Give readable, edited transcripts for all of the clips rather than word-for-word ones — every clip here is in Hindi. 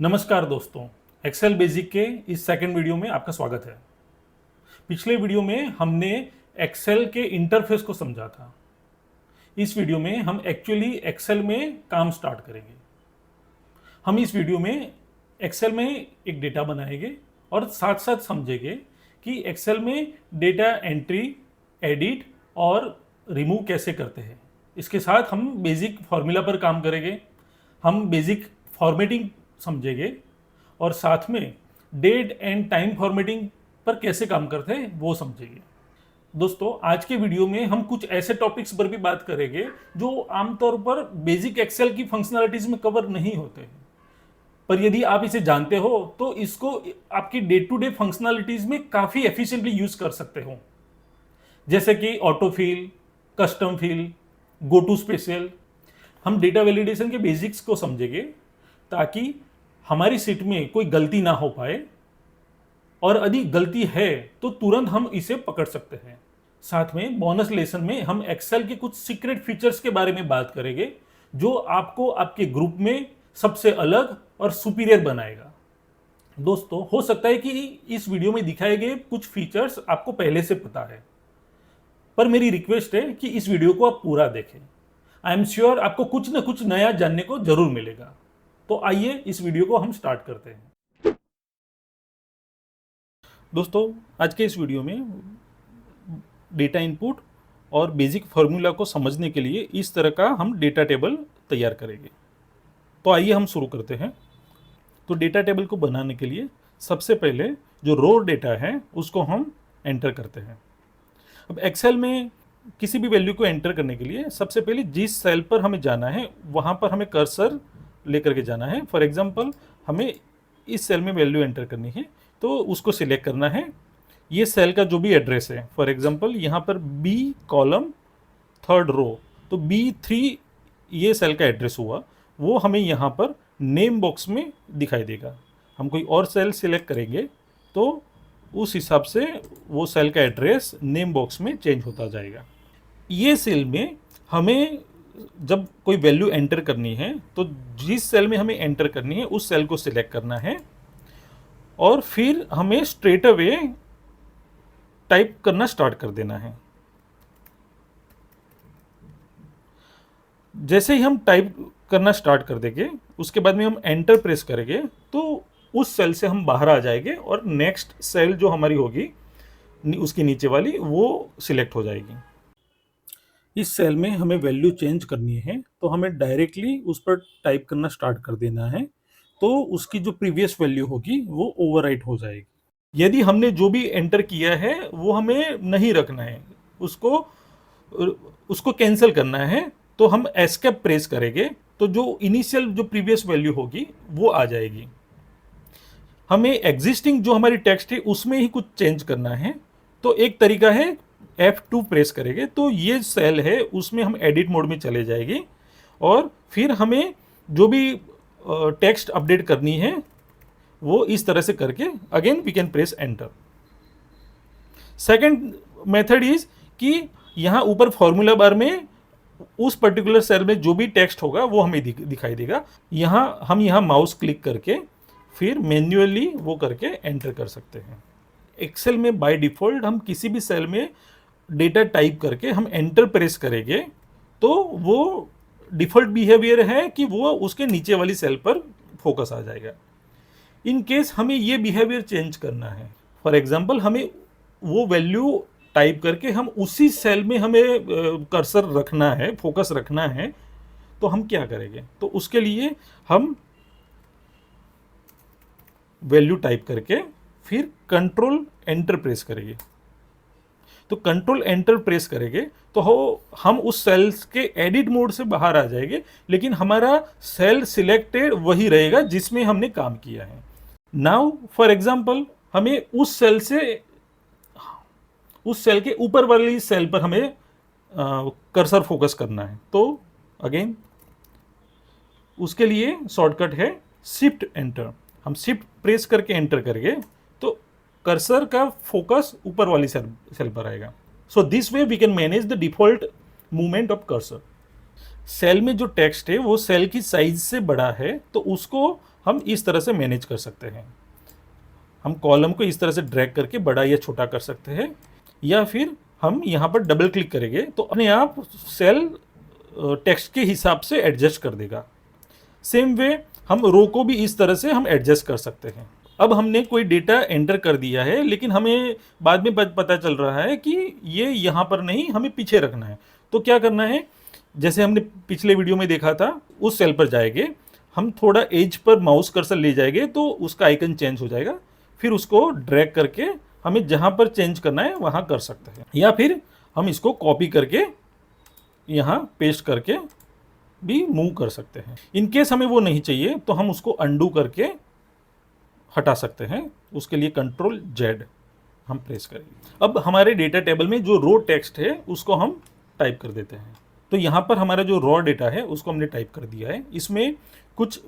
नमस्कार दोस्तों, एक्सेल बेसिक के इस सेकंड वीडियो में आपका स्वागत है। पिछले वीडियो में हमने एक्सेल के इंटरफेस को समझा था। इस वीडियो में हम एक्चुअली एक्सेल में काम स्टार्ट करेंगे। हम इस वीडियो में एक्सेल में एक डेटा बनाएंगे और साथ साथ समझेंगे कि एक्सेल में डेटा एंट्री, एडिट और रिमूव कैसे करते हैं। इसके साथ हम बेसिक फार्मूला पर काम करेंगे, हम बेसिक फॉर्मेटिंग समझेंगे और साथ में डेट एंड टाइम फॉर्मेटिंग पर कैसे काम करते हैं वो समझेंगे। दोस्तों, आज के वीडियो में हम कुछ ऐसे टॉपिक्स पर भी बात करेंगे जो आमतौर पर बेसिक एक्सेल की फंक्शनैलिटीज में कवर नहीं होते हैं, पर यदि आप इसे जानते हो तो इसको आपकी डे टू डे फंक्शनैलिटीज में काफ़ी एफिशिएंटली यूज कर सकते हो, जैसे कि auto fill, custom fill, go to special. हम डेटा वैलिडेशन के बेसिक्स को समझेंगे ताकि हमारी सीट में कोई गलती ना हो पाए, और यदि गलती है तो तुरंत हम इसे पकड़ सकते हैं। साथ में बोनस लेसन में हम एक्सेल के कुछ सीक्रेट फीचर्स के बारे में बात करेंगे जो आपको आपके ग्रुप में सबसे अलग और सुपीरियर बनाएगा। दोस्तों, हो सकता है कि इस वीडियो में दिखाए गए कुछ फीचर्स आपको पहले से पता है, पर मेरी रिक्वेस्ट है कि इस वीडियो को आप पूरा देखें। आई एम श्योर आपको कुछ ना कुछ नया जानने को जरूर मिलेगा। तो आइए इस वीडियो को हम स्टार्ट करते हैं। दोस्तों, आज के इस वीडियो में डेटा इनपुट और बेसिक फार्मूला को समझने के लिए इस तरह का हम डेटा टेबल तैयार करेंगे। तो आइए हम शुरू करते हैं। तो डेटा टेबल को बनाने के लिए सबसे पहले जो रो डेटा है उसको हम एंटर करते हैं। अब एक्सेल में किसी भी वैल्यू को एंटर करने के लिए सबसे पहले जिस सेल पर हमें जाना है वहाँ पर हमें कर्सर लेकर के जाना है। फॉर एग्जांपल, हमें इस सेल में वैल्यू एंटर करनी है तो उसको सिलेक्ट करना है। ये सेल का जो भी एड्रेस है, फॉर एग्जांपल यहाँ पर बी कॉलम थर्ड रो, तो B3 ये सेल का एड्रेस हुआ, वो हमें यहाँ पर नेम बॉक्स में दिखाई देगा। हम कोई और सेल सिलेक्ट करेंगे तो उस हिसाब से वो सेल का एड्रेस नेम बॉक्स में चेंज होता जाएगा। ये सेल में हमें जब कोई वैल्यू एंटर करनी है तो जिस सेल में हमें एंटर करनी है उस सेल को सिलेक्ट करना है और फिर हमें स्ट्रेट अवे टाइप करना स्टार्ट कर देना है। जैसे ही हम टाइप करना स्टार्ट कर देंगे उसके बाद में हम एंटर प्रेस करेंगे तो उस सेल से हम बाहर आ जाएंगे और नेक्स्ट सेल जो हमारी होगी उसकी नीचे वाली वो सिलेक्ट हो जाएगी। इस सेल में हमें वैल्यू चेंज करनी है तो हमें डायरेक्टली उस पर टाइप करना स्टार्ट कर देना है, तो उसकी जो प्रीवियस वैल्यू होगी वो ओवरराइट हो जाएगी। यदि हमने जो भी एंटर किया है वो हमें नहीं रखना है, उसको कैंसिल करना है, तो हम एस्केप प्रेस करेंगे तो जो इनिशियल जो प्रीवियस वैल्यू होगी वो आ जाएगी। हमें एग्जिस्टिंग जो हमारी टेक्स्ट है उसमें ही कुछ चेंज करना है, तो एक तरीका है F2 प्रेस करेंगे तो ये सेल है उसमें हम एडिट मोड में चले जाएंगे और फिर हमें जो भी टेक्स्ट अपडेट करनी है वो इस तरह से करके again we can press enter. Second method is कि यहाँ ऊपर फॉर्मूला बार में उस पर्टिकुलर सेल में जो भी टेक्स्ट होगा वो हमें दिखाई देगा। हम यहाँ माउस क्लिक करके फिर मैन्युअली वो करके एंटर कर सकते हैं। एक्सेल में बाय डिफ़ॉल्ट हम किसी भी सेल में डेटा टाइप करके हम एंटर प्रेस करेंगे तो वो डिफ़ॉल्ट बिहेवियर है कि वो उसके नीचे वाली सेल पर फोकस आ जाएगा। इन केस हमें ये बिहेवियर चेंज करना है, फॉर एग्जांपल हमें वो वैल्यू टाइप करके हम उसी सेल में हमें कर्सर रखना है, फोकस रखना है, तो हम क्या करेंगे? तो उसके लिए हम वैल्यू टाइप करके फिर कंट्रोल एंटर प्रेस करेंगे। तो कंट्रोल एंटर प्रेस करेंगे तो हम उस सेल्स के एडिट मोड से बाहर आ जाएंगे, लेकिन हमारा सेल सिलेक्टेड वही रहेगा जिसमें हमने काम किया है। नाउ फॉर एग्जांपल हमें उस सेल के ऊपर वाली सेल पर हमें कर्सर फोकस करना है, तो अगेन उसके लिए शॉर्टकट है शिफ्ट एंटर। हम शिफ्ट प्रेस करके एंटर करेंगे तो कर्सर का फोकस ऊपर वाली सेल पर आएगा। So this way we can manage the default movement of cursor. Cell में जो टेक्स्ट है वो सेल की साइज से बड़ा है तो उसको हम इस तरह से मैनेज कर सकते हैं। हम कॉलम को इस तरह से ड्रैग करके बड़ा या छोटा कर सकते हैं, या फिर हम यहाँ पर डबल क्लिक करेंगे तो अपने आप सेल टेक्स्ट के हिसाब से एडजस्ट कर देगा। सेम वे हम रो को भी इस तरह से हम एडजस्ट कर सकते हैं। अब हमने कोई डेटा एंटर कर दिया है, लेकिन हमें बाद में पता चल रहा है कि ये यहाँ पर नहीं, हमें पीछे रखना है। तो क्या करना है, जैसे हमने पिछले वीडियो में देखा था, उस सेल पर जाएंगे, हम थोड़ा एज पर माउस कर्सर ले जाएंगे तो उसका आइकन चेंज हो जाएगा। फिर उसको ड्रैग करके हमें जहाँ पर चेंज करना है वहाँ कर सकते हैं, या फिर हम इसको कॉपी करके यहाँ पेस्ट करके भी मूव कर सकते हैं। इन केस हमें वो नहीं चाहिए तो हम उसको अंडू करके हटा सकते हैं। उसके लिए कंट्रोल जेड हम प्रेस करेंगे। अब हमारे डेटा टेबल में जो रो टेक्स्ट है उसको हम टाइप कर देते हैं। तो यहाँ पर हमारा जो रॉ डेटा है उसको हमने टाइप कर दिया है। इसमें कुछ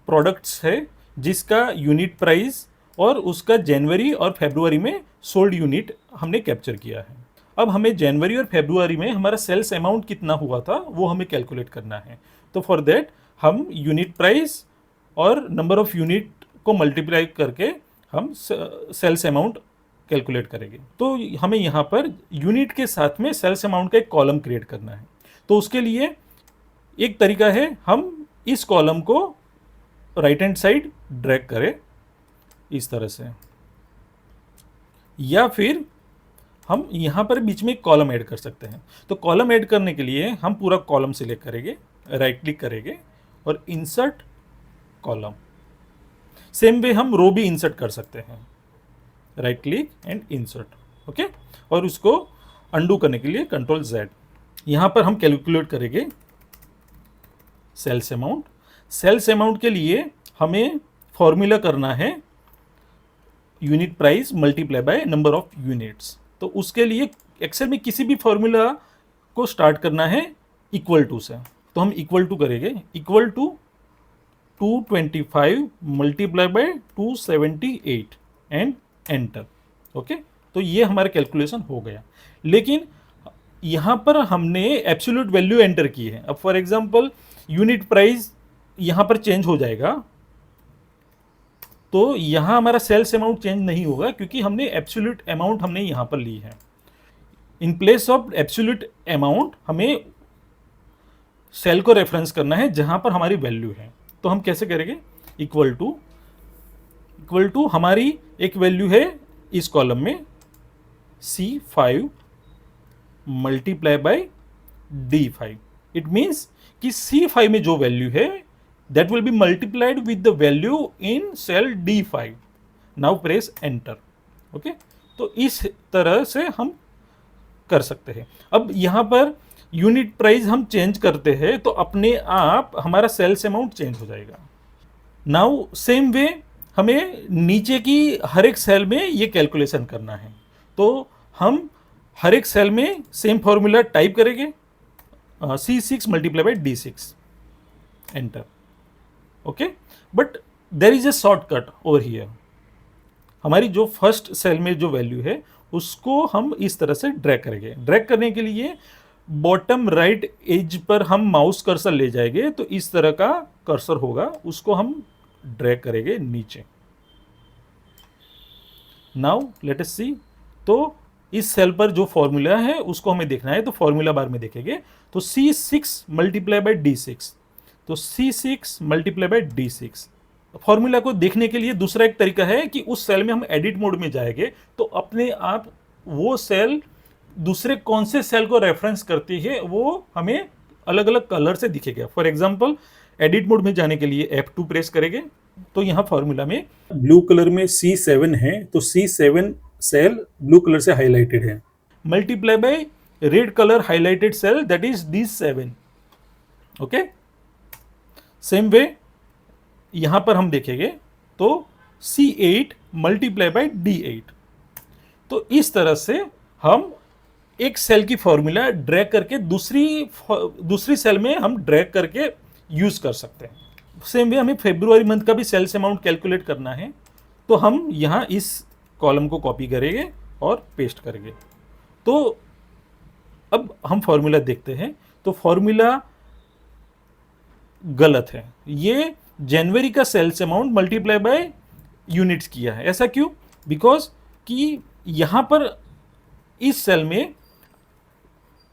प्रोडक्ट्स है जिसका यूनिट प्राइस और उसका जनवरी और फरवरी में सोल्ड यूनिट हमने कैप्चर किया है। अब हमें जनवरी और फरवरी में हमारा सेल्स अमाउंट कितना हुआ था वो हमें कैलकुलेट करना है। तो फॉर दैट हम यूनिट प्राइस और नंबर ऑफ यूनिट को मल्टीप्लाई करके हम सेल्स अमाउंट कैलकुलेट करेंगे। तो हमें यहाँ पर यूनिट के साथ में सेल्स अमाउंट का एक कॉलम क्रिएट करना है। तो उसके लिए एक तरीका है, हम इस कॉलम को राइट हैंड साइड ड्रैग करें इस तरह से, या फिर हम यहाँ पर बीच में एक कॉलम ऐड कर सकते हैं। तो कॉलम ऐड करने के लिए हम पूरा कॉलम सिलेक्ट करेंगे, राइट क्लिक करेंगे और इंसर्ट कॉलम। सेम वे हम रो भी इंसर्ट कर सकते हैं, right click and insert, okay. और उसको अंडू करने के लिए कंट्रोल जेड। यहाँ पर हम कैलकुलेट करेंगे सेल्स अमाउंट। सेल्स अमाउंट के लिए हमें फॉर्मूला करना है unit price multiply by number of units. तो उसके लिए एक्सेल में किसी भी फॉर्मूला को स्टार्ट करना है इक्वल टू से। तो हम इक्वल टू करेंगे, equal to 225 multiply by 278 and enter, okay. तो ये हमारा कैलकुलेशन हो गया। लेकिन यहाँ पर हमने एब्सोल्यूट वैल्यू एंटर की है। अब फॉर एग्जांपल यूनिट प्राइस यहाँ पर चेंज हो जाएगा, तो यहाँ हमारा सेल्स अमाउंट चेंज नहीं होगा क्योंकि हमने एब्सोल्यूट अमाउंट हमने यहाँ पर ली है। In place of absolute amount हमें सेल को रेफरेंस करना है जहाँ पर हमारी वैल्यू है। तो हम कैसे करेंगे, इक्वल टू हमारी एक वैल्यू है इस कॉलम में C5 multiply bye D5। It means कि C5 में जो वैल्यू है that will be multiplied with the value in cell D5. Now press enter. Okay? तो इस तरह से हम कर सकते हैं। अब यहाँ पर यूनिट प्राइस हम चेंज करते हैं तो अपने आप हमारा सेल्स अमाउंट चेंज हो जाएगा। नाउ सेम वे हमें नीचे की हर एक सेल में ये कैलकुलेशन करना है। तो हम हर एक सेल में सेम फॉर्मूला टाइप करेंगे, C6 multiply by D6, enter, okay. But there is a shortcut over here. हमारी जो फर्स्ट सेल में जो वैल्यू है उसको हम इस तरह से ड्रैग करेंगे। ड्रैग करने के लिए बॉटम राइट एज पर हम माउस कर्सर ले जाएंगे तो इस तरह का कर्सर होगा, उसको हम ड्रैग करेंगे नीचे। नाउ लेट अस सी। तो इस सेल पर जो फॉर्मूला है उसको हमें देखना है, तो फॉर्मूला बार में देखेंगे तो C6 मल्टीप्लाई बाई D6, तो C6 multiply by D6। Formula को देखने के लिए दूसरा एक तरीका है कि उस सेल में हम एडिट मोड में जाएंगे तो अपने आप वो सेल दूसरे कौन से सेल को रेफरेंस करती है वो हमें अलग अलग कलर से दिखेगा। फॉर एग्जांपल एडिट मोड में जाने के लिए F2 प्रेस करेंगे तो यहाँ फॉर्मूला में ब्लू कलर में C7 है, तो C7 सेल ब्लू कलर से हाईलाइटेड है, multiply by red colour highlighted cell that is D7, okay. Same way यहां पर हम देखेंगे तो C8 मल्टीप्लाई बाई D8। तो इस तरह से हम एक सेल की फॉर्मूला ड्रैग करके दूसरी सेल में हम ड्रैग करके यूज कर सकते हैं। सेम वे हमें फरवरी मंथ का भी सेल्स अमाउंट कैलकुलेट करना है, तो हम यहां इस कॉलम को कॉपी करेंगे और पेस्ट करेंगे। तो अब हम फॉर्मूला देखते हैं, तो फॉर्मूला गलत है। ये जनवरी का sales amount multiply by units किया है। ऐसा क्यों? बिकॉज कि यहां पर इस सेल में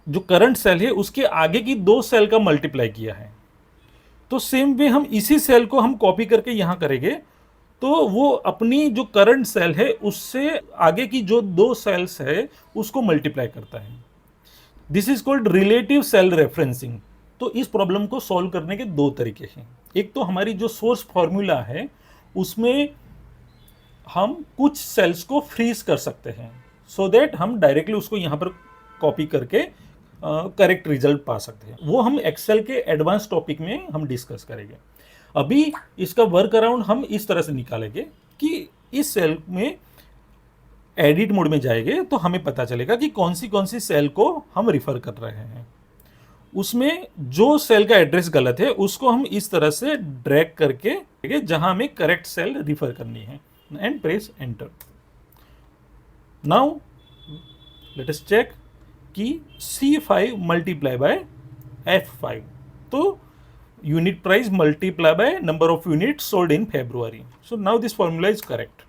जो करंट सेल है उसके आगे की 2 सेल का मल्टीप्लाई किया है। तो सेम वे हम इसी सेल को हम कॉपी करके यहां करेंगे, तो वो अपनी जो करंट सेल है उससे आगे की जो 2 सेल्स है उसको मल्टीप्लाई करता है। This is called relative cell referencing. तो इस प्रॉब्लम को सॉल्व करने के 2 तरीके हैं। एक तो हमारी जो सोर्स फॉर्मूला है उसमें हम कुछ सेल्स को फ्रीज कर सकते हैं, सो दैट हम डायरेक्टली उसको यहां पर कॉपी करके करेक्ट रिजल्ट पा सकते हैं। वो हम एक्सेल के एडवांस टॉपिक में हम डिस्कस करेंगे। अभी इसका वर्क अराउंड हम इस तरह से निकालेंगे कि इस सेल में एडिट मोड में जाएंगे तो हमें पता चलेगा कि कौन सी सेल को हम रिफर कर रहे हैं। उसमें जो सेल का एड्रेस गलत है उसको हम इस तरह से ड्रैग करके जहां हमें करेक्ट सेल रिफर करनी है and press enter. Now let us check कि C5 मल्टीप्लाई बाय F5, तो unit price multiply by number of unit sold in February. So now this formula is correct.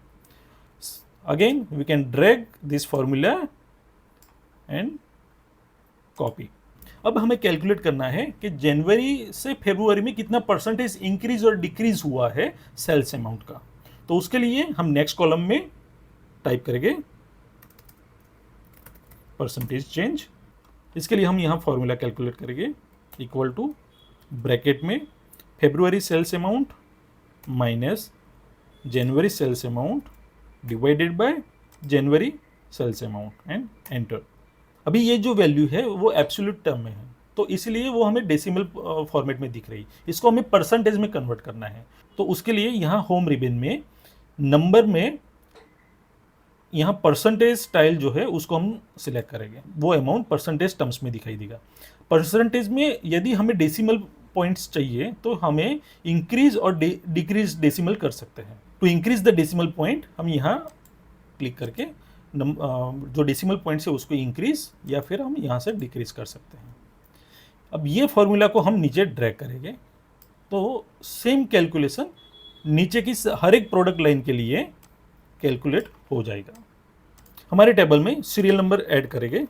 Again we can drag this formula and copy. अब हमें कैलकुलेट करना है कि जनवरी से फरवरी में कितना परसेंटेज इंक्रीज और डिक्रीज हुआ है सेल्स अमाउंट का। तो उसके लिए हम नेक्स्ट कॉलम में टाइप करेंगे परसेंटेज चेंज। इसके लिए हम यहाँ फॉर्मूला कैलकुलेट करेंगे, इक्वल टू ब्रैकेट में February sales amount minus January sales amount divided by January sales amount and enter. अभी ये जो वैल्यू है वो एब्सोल्यूट टर्म में है, तो इसलिए वो हमें डेसिमल फॉर्मेट में दिख रही। इसको हमें परसेंटेज में कन्वर्ट करना है, तो उसके लिए यहाँ होम रिबन में नंबर में यहाँ परसेंटेज स्टाइल जो है उसको हम सिलेक्ट करेंगे। वो अमाउंट परसेंटेज टर्म्स में दिखाई देगा। परसेंटेज में यदि हमें डेसिमल पॉइंट्स चाहिए तो हमें इंक्रीज और डिक्रीज डेसिमल कर सकते हैं। To increase the decimal point हम यहाँ क्लिक करके जो डेसिमल पॉइंट है उसको इंक्रीज या फिर हम यहाँ से डिक्रीज कर सकते हैं। अब ये फॉर्मूला को हम नीचे ड्रैग करेंगे तो सेम कैलकुलेशन नीचे की हर एक प्रोडक्ट लाइन के लिए कैलकुलेट हो जाएगा। हमारे टेबल में सीरियल नंबर ऐड करेंगे।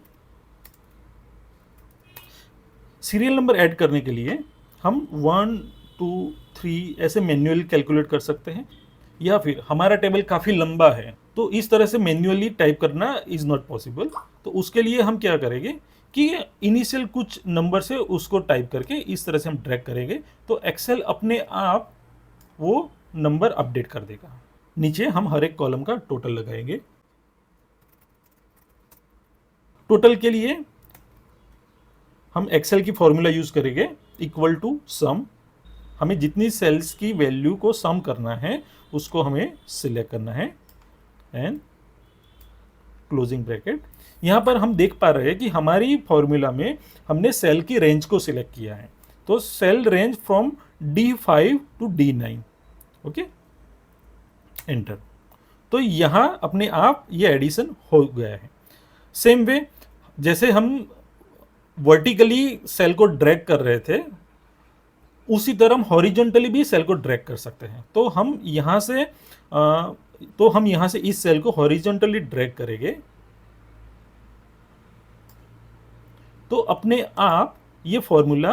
सीरियल नंबर ऐड करने के लिए हम 1 2 3 ऐसे मैन्युअली कैलकुलेट कर सकते हैं, या फिर हमारा टेबल काफ़ी लंबा है तो इस तरह से मैन्युअली टाइप करना इज नॉट पॉसिबल। तो उसके लिए हम क्या करेंगे कि इनिशियल कुछ नंबर से उसको टाइप करके इस तरह से हम ड्रैग करेंगे तो एक्सेल अपने आप वो नंबर अपडेट कर देगा। नीचे हम हर एक कॉलम का टोटल लगाएंगे। टोटल के लिए हम एक्सेल की फॉर्मूला यूज करेंगे, इक्वल टू सम। हमें जितनी सेल्स की वैल्यू को सम करना है उसको हमें सिलेक्ट करना है एंड क्लोजिंग ब्रैकेट। यहां पर हम देख पा रहे हैं कि हमारी फॉर्मूला में हमने सेल की रेंज को सिलेक्ट किया है, तो cell range from D5 to D9। Okay, enter. तो यहां अपने आप ये एडिशन हो गया है। सेम वे जैसे हम वर्टिकली सेल को ड्रैग कर रहे थे उसी तरह हम हॉरिजॉन्टली भी सेल को ड्रैग कर सकते हैं। तो हम यहां से इस सेल को हॉरिजॉन्टली ड्रैग करेंगे तो अपने आप ये फॉर्मूला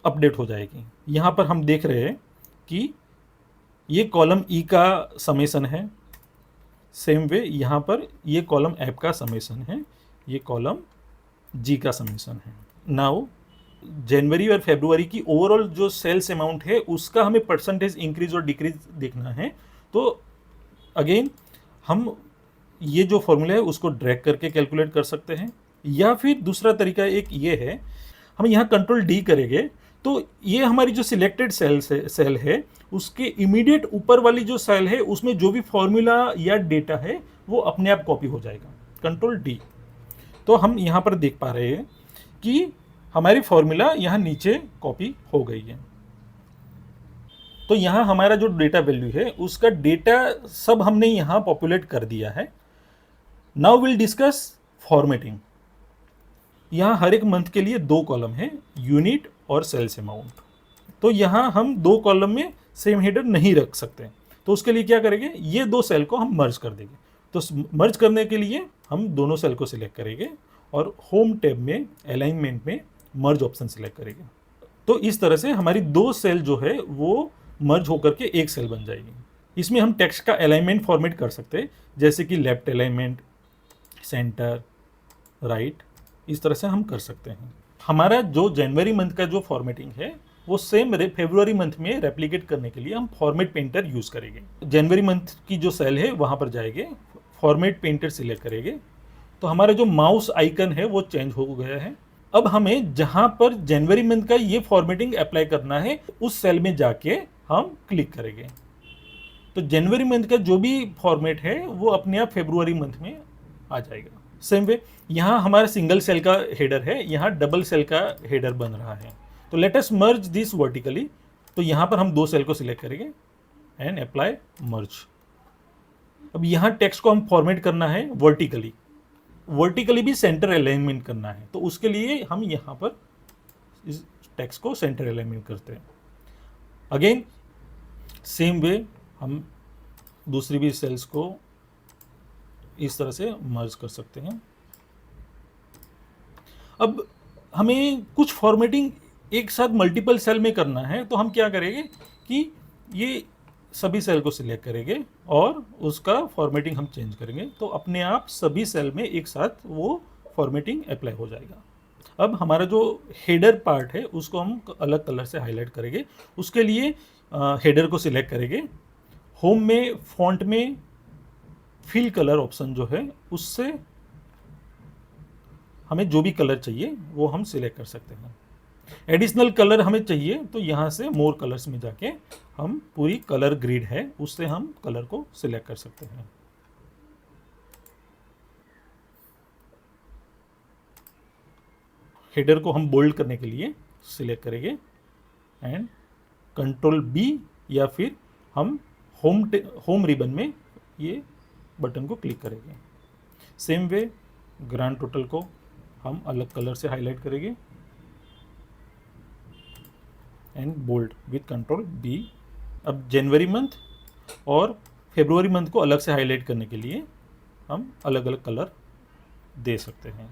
अपडेट हो जाएगी। यहां पर हम देख रहे हैं कि ये कॉलम ई का समेशन है, सेम वे यहां पर ये कॉलम एफ का समेशन है, ये कॉलम जी का समेशन है। नाउ जनवरी और फरवरी की ओवरऑल जो सेल्स अमाउंट है उसका हमें परसेंटेज इंक्रीज और डिक्रीज देखना है। तो अगेन हम ये जो फॉर्मूला है उसको ड्रैग करके कैलकुलेट कर सकते हैं, या फिर दूसरा तरीका एक ये है, हम यहाँ कंट्रोल डी करेंगे तो ये हमारी जो सिलेक्टेड सेल है उसके इमीडिएट ऊपर वाली जो सेल है उसमें जो भी फॉर्मूला या डेटा है वो अपने आप कॉपी हो जाएगा। कंट्रोल डी, तो हम यहाँ पर देख पा रहे हैं कि हमारी फॉर्मूला यहाँ नीचे कॉपी हो गई है। तो यहाँ हमारा जो डेटा वैल्यू है उसका डेटा सब हमने यहाँ पॉपुलेट कर दिया है। Now will discuss formatting. यहाँ हर एक मंथ के लिए 2 कॉलम है, यूनिट और सेल्स अमाउंट। तो यहाँ हम दो कॉलम में सेम हेडर नहीं रख सकते, तो उसके लिए क्या करेंगे, ये दो सेल को हम मर्ज कर देंगे। तो मर्ज करने के लिए हम दोनों सेल को सिलेक्ट करेंगे और होम टैब में अलाइनमेंट में मर्ज ऑप्शन सिलेक्ट करेंगे। तो इस तरह से हमारी दो सेल जो है वो मर्ज होकर के एक सेल बन जाएगी। इसमें हम टेक्स्ट का अलाइनमेंट फॉर्मेट कर सकते हैं, जैसे कि लेफ्ट अलाइनमेंट, सेंटर, राइट, इस तरह से हम कर सकते हैं। हमारा जो जनवरी मंथ का जो फॉर्मेटिंग है वो सेम फरवरी मंथ में रेप्लिकेट करने के लिए हम फॉर्मेट पेंटर यूज करेंगे। जनवरी मंथ की जो सेल है वहां पर जाएंगे, फॉर्मेट पेंटर सिलेक्ट करेंगे, तो हमारा जो माउस आइकन है वो चेंज हो गया है। अब हमें जहां पर जनवरी मंथ का ये फॉर्मेटिंग अप्लाई करना है उस सेल में जाके हम क्लिक करेंगे, तो जनवरी मंथ का जो भी फॉर्मेट है वो अपने आप फरवरी मंथ में आ जाएगा। सेम वे यहाँ हमारा सिंगल सेल का हेडर है, यहाँ डबल सेल का हेडर बन रहा है, तो let us merge this vertically. तो यहाँ पर हम दो सेल को सिलेक्ट करेंगे एंड अप्लाई मर्ज। अब यहाँ टेक्स्ट को हम फॉर्मेट करना है वर्टिकली, वर्टिकली भी सेंटर अलाइनमेंट करना है, तो उसके लिए हम यहाँ पर इस टेक्स्ट को सेंटर अलाइनमेंट करते हैं। अगेन सेम वे हम दूसरी भी सेल्स को इस तरह से मर्ज कर सकते हैं। अब हमें कुछ फॉर्मेटिंग एक साथ मल्टीपल सेल में करना है, तो हम क्या करेंगे कि ये सभी सेल को सिलेक्ट करेंगे और उसका फॉर्मेटिंग हम चेंज करेंगे, तो अपने आप सभी सेल में एक साथ वो फॉर्मेटिंग अप्लाई हो जाएगा। अब हमारा जो हेडर पार्ट है उसको हम अलग कलर से हाईलाइट करेंगे। उसके लिए हेडर को सिलेक्ट करेंगे, होम में फॉन्ट में फिल कलर ऑप्शन जो है उससे हमें जो भी कलर चाहिए वो हम सिलेक्ट कर सकते हैं। एडिशनल कलर हमें चाहिए तो यहाँ से मोर कलर्स में जाके हम पूरी कलर ग्रिड है उससे हम कलर को सिलेक्ट कर सकते हैं। हेडर को हम बोल्ड करने के लिए सिलेक्ट करेंगे एंड कंट्रोल बी या फिर हम होम रिबन में ये बटन को क्लिक करेंगे। सेम वे ग्रांड टोटल को हम अलग कलर से हाईलाइट करेंगे and bold with control B. अब जनवरी मंथ और फरवरी मंथ को अलग से हाईलाइट करने के लिए हम अलग अलग कलर दे सकते हैं।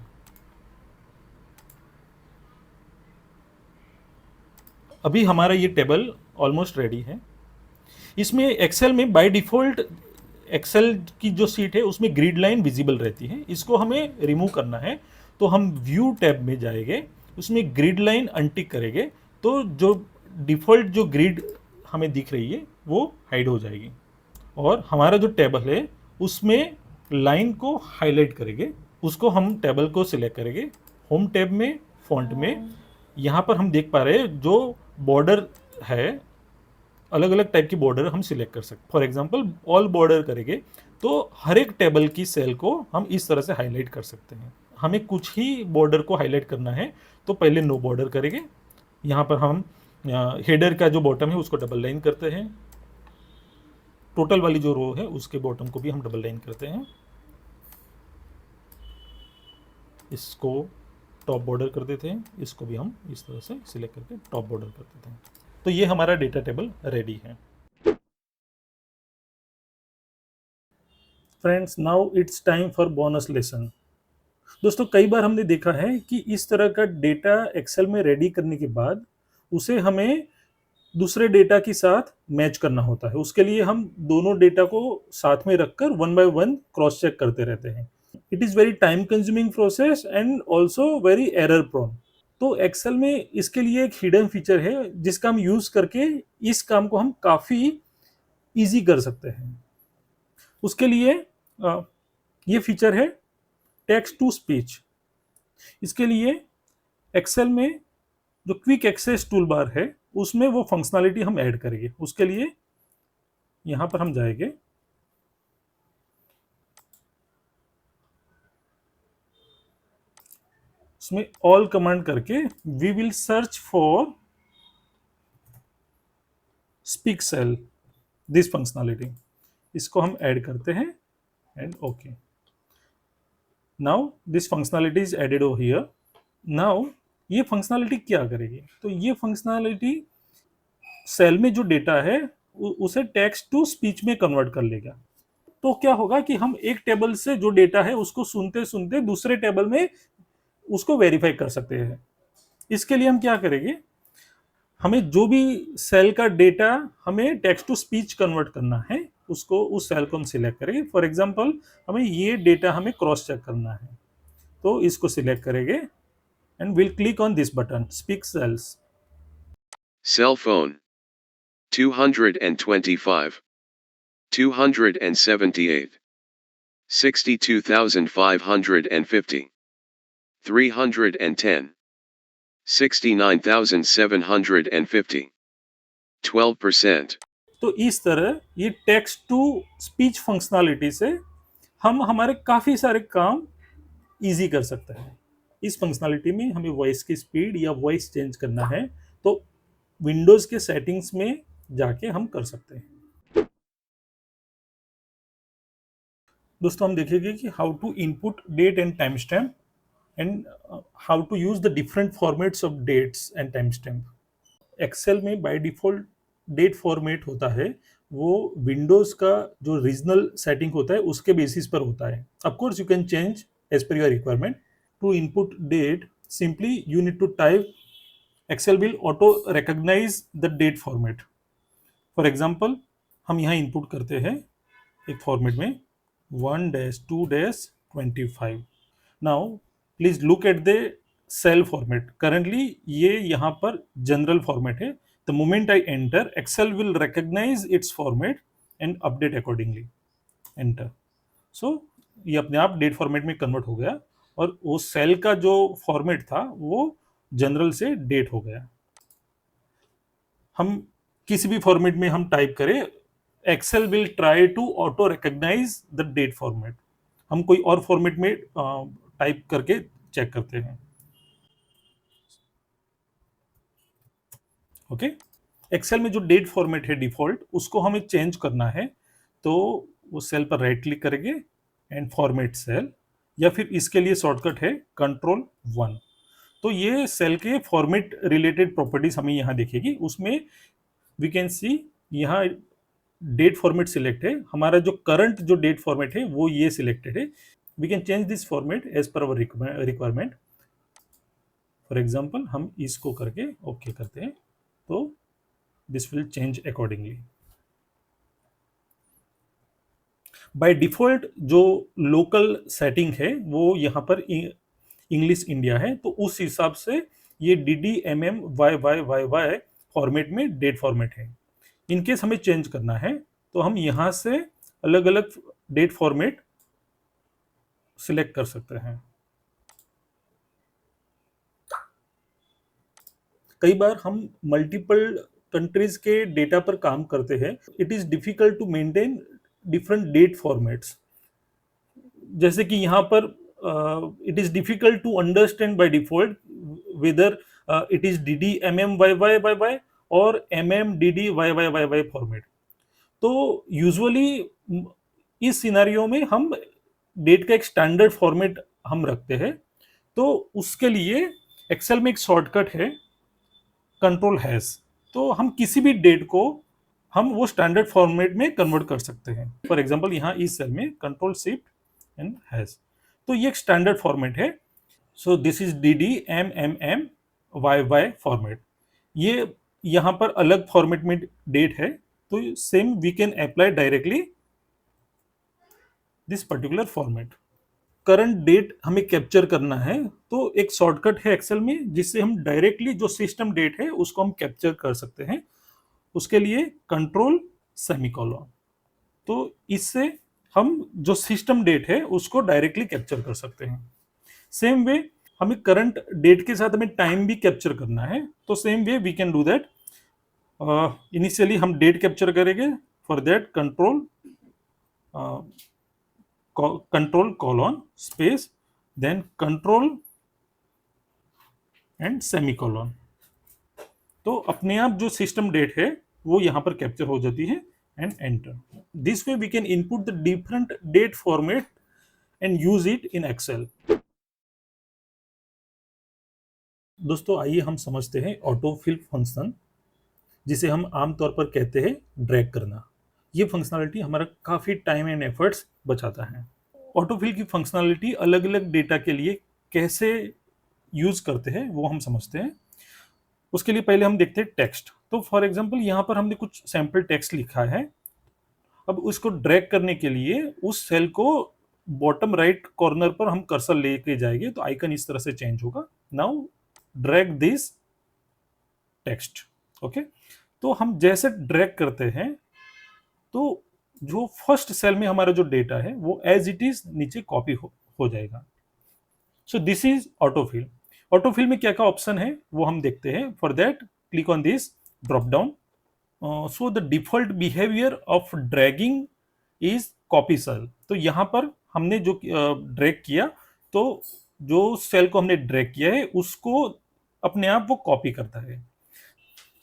अभी हमारा ये टेबल ऑलमोस्ट रेडी है। इसमें एक्सेल में बाय डिफ़ॉल्ट एक्सेल की जो सीट है उसमें ग्रिड लाइन विजिबल रहती है, इसको हमें रिमूव करना है, तो हम व्यू टैब में जाएंगे, उसमें ग्रिड लाइन अनटिक करेंगे, तो जो डिफ़ॉल्ट जो ग्रिड हमें दिख रही है वो हाइड हो जाएगी और हमारा जो टेबल है उसमें लाइन को हाईलाइट करेंगे। उसको हम टेबल को सिलेक्ट करेंगे, होम टैब में फॉन्ट में यहाँ पर हम देख पा रहे हैं जो बॉर्डर है, अलग अलग टाइप की बॉर्डर हम सिलेक्ट कर सकते हैं। फॉर एग्जांपल ऑल बॉर्डर करेंगे तो हर एक टेबल की सेल को हम इस तरह से हाईलाइट कर सकते हैं। हमें कुछ ही बॉर्डर को हाईलाइट करना है तो पहले नो बॉर्डर करेंगे, यहाँ पर हम हेडर का जो बॉटम है उसको डबल लाइन करते हैं, टोटल वाली जो रो है उसके बॉटम को भी हम डबल लाइन करते हैं, इसको टॉप बॉर्डर कर देते हैं, इसको भी हम इस तरह से सिलेक्ट करके टॉप बॉर्डर कर देते हैं। तो ये हमारा डेटा टेबल रेडी है। Friends, now it's time for bonus lesson. दोस्तों, कई बार हमने देखा है कि इस तरह का डेटा एक्सेल में रेडी करने के बाद उसे हमें दूसरे डेटा के साथ मैच करना होता है। उसके लिए हम दोनों डेटा को साथ में रखकर one by one cross check करते रहते हैं। It is very time consuming process and also very error prone. तो एक्सेल में इसके लिए एक हिडन फीचर है जिसका हम यूज करके इस काम को हम काफ़ी ईजी कर सकते हैं। उसके लिए ये फीचर है टेक्स्ट टू स्पीच। इसके लिए एक्सेल में जो क्विक एक्सेस टूल बार है उसमें वो फंक्शनैलिटी हम ऐड करेंगे। उसके लिए यहां पर हम जाएंगे, उसमें ऑल कमांड करके we will search for speak cell this functionality, इसको हम ऐड करते हैं and okay. Now this functionality is added over here. Now ये फंक्शनैलिटी क्या करेगी, तो ये फंक्शनैलिटी सेल में जो डेटा है उसे टेक्स्ट टू स्पीच में कन्वर्ट कर लेगा। तो क्या होगा कि हम एक टेबल से जो डेटा है उसको सुनते सुनते दूसरे टेबल में उसको वेरीफाई कर सकते हैं। इसके लिए हम क्या करेंगे, हमें जो भी सेल का डेटा हमें टेक्स्ट टू स्पीच कन्वर्ट करना है, उसको उस सेल को हम सिलेक्ट करेंगे। फॉर एग्जांपल हमें ये डेटा हमें क्रॉस चेक करना है, तो इसको सिलेक्ट करेंगे and will click on this button speak cells. Cell phone 225, 278, 62,550, 310, 69,750, 12%. तो इस तरह ये टेक्स्ट टू स्पीच फंक्शनैलिटी से हम हमारे काफी सारे काम इजी कर सकते हैं। इस फंक्शनैलिटी में हमें वॉइस की स्पीड या वॉइस चेंज करना है तो विंडोज के सेटिंग्स में जाके हम कर सकते हैं। दोस्तों हम देखेंगे कि how to input date and time stamp and how to use the different formats of dates and time stamp. Excel में बाय डिफॉल्ट डेट फॉर्मेट होता है, वो विंडोज का जो रीजनल सेटिंग होता है उसके बेसिस पर होता है। Of course you can change as per your requirement. To input date simply you need to type, Excel will auto recognise the date format. For example हम यहाँ इनपुट करते हैं एक फॉर्मेट में 1-2-25। Now please look at the cell format. Currently ये यहाँ पर जनरल फॉर्मेट है। The moment I enter, Excel will recognize its format and update accordingly. Enter. So ये अपने आप डेट फॉर्मेट में कन्वर्ट हो गया और वो सेल का जो फॉर्मेट था वो जनरल से डेट हो गया। हम किसी भी फॉर्मेट में हम टाइप करें, Excel will try to auto recognise the date format. हम कोई और फॉर्मेट में टाइप करके चेक करते हैं। ओके, एक्सेल में जो डेट फॉर्मेट है डिफॉल्ट, उसको हमें चेंज करना है तो वो सेल पर राइट क्लिक करेंगे एंड फॉर्मेट सेल, या फिर इसके लिए शॉर्टकट है Ctrl+1। तो ये सेल के फॉर्मेट रिलेटेड प्रॉपर्टीज हमें यहाँ दिखेगी। उसमें वी कैन सी यहाँ डेट फॉर्मेट सिलेक्ट है, हमारा जो करंट जो डेट फॉर्मेट है वो ये सिलेक्टेड है। We can change this format as per our requirement. For example हम इसको करके ओके करते हैं तो this will change accordingly. By default जो लोकल सेटिंग है वो यहाँ पर इंग्लिश इंडिया है, तो उस हिसाब से ये DDMMYYYY फॉर्मेट में डेट फॉर्मेट है। इनकेस हमें चेंज करना है तो हम यहाँ से अलग अलग डेट फॉर्मेट सिलेक्ट कर सकते हैं। कई बार हम मल्टीपल कंट्रीज के डेटा पर काम करते हैं, it is difficult to maintain different date formats. जैसे कि यहाँ पर it is difficult to understand by default whether it is DDMMYYYY और MMDDYYYY फॉर्मेट। तो यूजुअली इस सिनेरियो में हम डेट का एक स्टैंडर्ड फॉर्मेट हम रखते हैं। तो उसके लिए एक्सेल में एक शॉर्टकट है Ctrl#। तो हम किसी भी डेट को हम वो स्टैंडर्ड फॉर्मेट में कन्वर्ट कर सकते हैं। फॉर एग्जांपल यहाँ इस सेल में Ctrl+Shift+#। तो ये एक स्टैंडर्ड फॉर्मेट है। So this is DDMMMYY format. ये यहाँ पर अलग फॉर्मेट में डेट है, तो same we can apply directly this particular format. Current date हमें कैप्चर करना है तो एक शॉर्टकट है एक्सेल में जिससे हम डायरेक्टली जो सिस्टम डेट है उसको हम कैप्चर कर सकते हैं। उसके लिए Ctrl::। तो इससे हम जो सिस्टम डेट है उसको डायरेक्टली कैप्चर कर सकते हैं। सेम वे हमें करंट डेट के साथ हमें टाइम भी कैप्चर करना है, तो same way we can do that. Initially हम डेट कैप्चर करेंगे, for that Ctrl::, then control and semicolon. तो अपने आप जो सिस्टम डेट है वो यहाँ पर कैप्चर हो जाती है and enter. This way we can input the different date format and use it in Excel. दोस्तों आइए हम समझते हैं ऑटो फिल फंक्शन। जिसे हम आमतौर पर कहते हैं ड्रैग करना। ये फंक्शनलिटी हमारा काफ़ी टाइम एंड एफर्ट्स बचाता है। ऑटोफिल की फंक्शनलिटी अलग अलग डेटा के लिए कैसे यूज करते हैं वो हम समझते हैं। उसके लिए पहले हम देखते हैं टेक्स्ट। तो फॉर एग्जांपल यहाँ पर हमने कुछ सैंपल टेक्स्ट लिखा है। अब उसको ड्रैग करने के लिए उस सेल को बॉटम राइट कॉर्नर पर हम कर्सर लेके जाएंगे तो आइकन इस तरह से चेंज होगा। Now drag this text. Okay, तो हम जैसे ड्रैग करते हैं तो जो फर्स्ट सेल में हमारा जो डेटा है वो एज इट इज नीचे कॉपी हो जाएगा। So this is autofill. Autofill में क्या क्या ऑप्शन है वो हम देखते हैं। For that click on this drop down. So the default behaviour of dragging is copy cell. तो यहाँ पर हमने जो ड्रैग किया तो जो सेल को हमने ड्रैग किया है उसको अपने आप वो कॉपी करता है।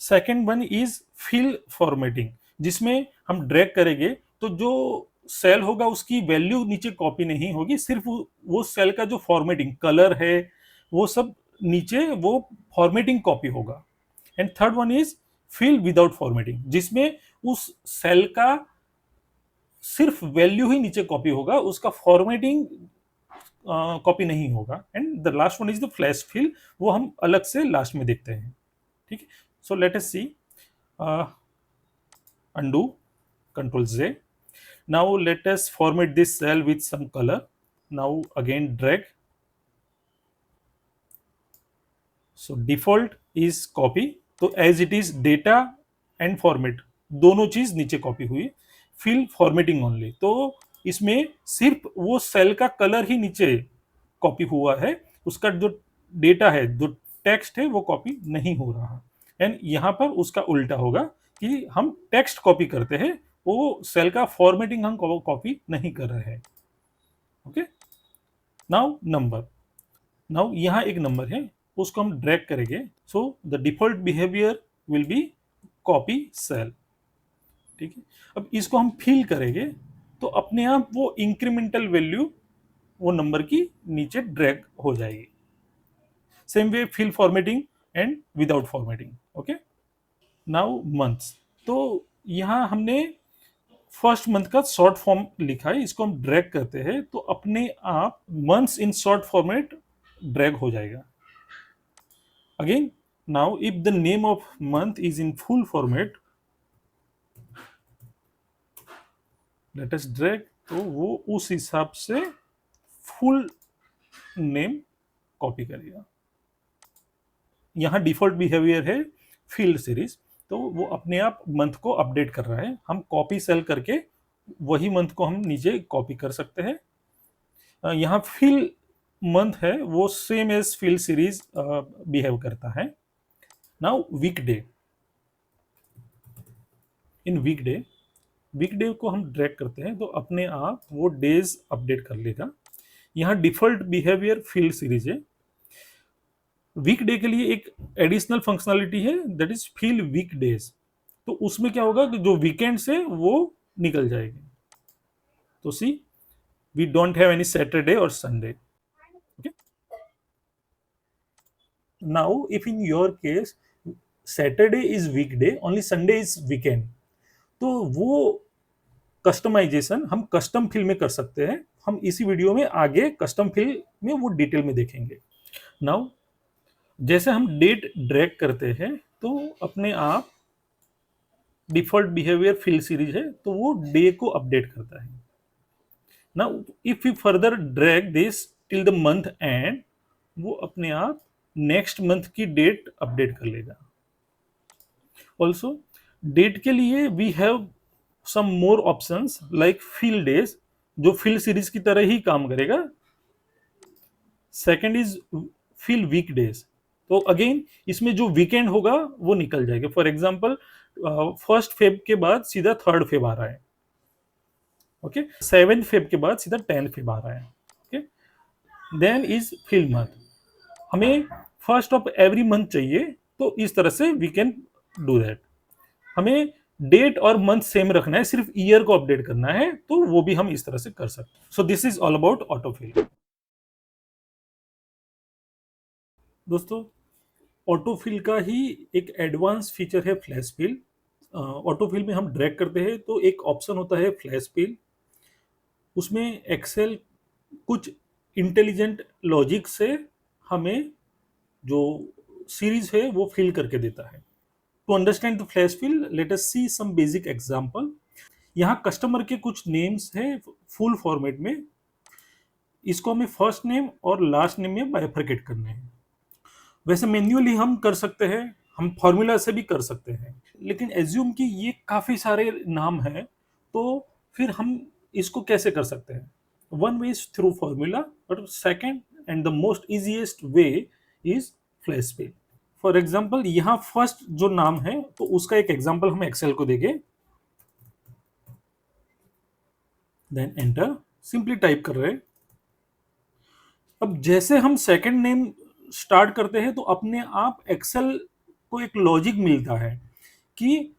Second one is fill formatting, जिसमें हम ड्रैग करेंगे तो जो सेल होगा उसकी वैल्यू नीचे कॉपी नहीं होगी, सिर्फ वो सेल का जो फॉर्मेटिंग कलर है वो सब नीचे वो फॉर्मेटिंग कॉपी होगा। And third one is fill without formatting, जिसमें उस सेल का सिर्फ वैल्यू ही नीचे कॉपी होगा, उसका फॉर्मेटिंग कॉपी नहीं होगा। And the last one is the flash fill, वो हम अलग से लास्ट में देखते हैं। ठीक है, so let us C. undo, control Z. Now let us format this cell with some color. Now again drag. So default is copy, तो as it is data and format दोनों चीज नीचे कॉपी हुई। फिल फॉर्मेटिंग ओनली, तो इसमें सिर्फ वो सेल का कलर ही नीचे कॉपी हुआ है, उसका जो डेटा है जो टेक्स्ट है वो कॉपी नहीं हो रहा। एंड यहाँ पर उसका उल्टा होगा कि हम टेक्स्ट कॉपी करते हैं, वो सेल का फॉर्मेटिंग हम कॉपी नहीं कर रहे हैं। Okay, now number. नाउ यहाँ एक नंबर है, उसको हम ड्रैग करेंगे। So the default behaviour will be copy cell. ठीक है, अब इसको हम फिल करेंगे तो अपने आप वो इंक्रीमेंटल वैल्यू वो नंबर की नीचे ड्रैग हो जाएगी। Same way fill formatting and without formatting. Okay, now months. तो यहाँ हमने फर्स्ट मंथ का शॉर्ट फॉर्म लिखा है, इसको हम ड्रैग करते हैं तो अपने आप months in short format drag हो जाएगा। Again now if the name of month is in full format, let us drag, तो वो उस हिसाब से फुल नेम कॉपी करेगा। यहाँ डिफॉल्ट बिहेवियर है फील्ड सीरीज, तो वो अपने आप मंथ को अपडेट कर रहा है। हम कॉपी सेल करके वही मंथ को हम नीचे कॉपी कर सकते हैं। यहाँ फिल मंथ है वो same as fill series behave करता है। नाउ वीकडे। इन वीकडे को हम ड्रैग करते हैं तो अपने आप वो डेज अपडेट कर लेगा। यहाँ डिफॉल्ट बिहेवियर फील्ड सीरीज है। वीकडे के लिए एक एडिशनल फंक्शनलिटी है दैट इज फील वीकडेज, तो उसमें क्या होगा कि जो वीकेंड से वो निकल जाएगी। तो see we don't have any Saturday और Sunday. Okay, now if in your case Saturday is weekday only Sunday is weekend, तो वो कस्टमाइजेशन हम कस्टम फिल में कर सकते हैं। हम इसी वीडियो में आगे कस्टम फिल में वो डिटेल में देखेंगे। नाउ जैसे हम डेट ड्रैग करते हैं तो अपने आप डिफॉल्ट बिहेवियर फिल सीरीज है तो वो डे को अपडेट करता है। Now if you further drag this till the month end, वो अपने आप नेक्स्ट मंथ की डेट अपडेट कर लेगा। ऑल्सो डेट के लिए we have some more options like fill days, जो फिल सीरीज की तरह ही काम करेगा। Second is fill weekdays, तो अगेन इसमें जो वीकेंड होगा वो निकल जाएगा। फॉर एग्जाम्पल फर्स्ट फेब के बाद सीधा थर्ड फेब आ रहा है। ओके, सेवेंथ फेब के बाद सीधा 10th फेब आ रहा है। Okay, then is fill month, हमें फर्स्ट ऑफ एवरी मंथ चाहिए तो इस तरह से वी कैन डू दैट। हमें डेट और मंथ सेम रखना है, सिर्फ ईयर को अपडेट करना है तो वो भी हम इस तरह से कर सकते हैं। सो this is all about autofill. दोस्तों ऑटोफिल का ही एक एडवांस फीचर है फ्लैश फिल। ऑटोफिल में हम ड्रैग करते हैं तो एक ऑप्शन होता है फ्लैश फिल। उसमें एक्सेल कुछ इंटेलिजेंट लॉजिक से हमें जो सीरीज है वो फिल करके देता है। To understand the flash fill let us see some basic example. यहाँ कस्टमर के कुछ नेम्स हैं फुल फॉर्मेट में। इसको हमें फर्स्ट नेम और लास्ट नेम में बाइफरकेट करने हैं। वैसे मैन्युअली हम कर सकते हैं, हम फॉर्मूला से भी कर सकते हैं, लेकिन एज्यूम कि ये काफ़ी सारे नाम हैं, तो फिर हम इसको कैसे कर सकते हैं? One way is through formula, और second and the most easiest way is flash fill. For example यहाँ फर्स्ट जो नाम है तो उसका एक एग्जाम्पल हम एक्सेल को देंगे। देन एंटर, सिंपली टाइप कर रहे हैं। अब जैसे हम सेकंड नेम स्टार्ट करते हैं तो अपने आप एक्सेल को एक लॉजिक मिलता है कि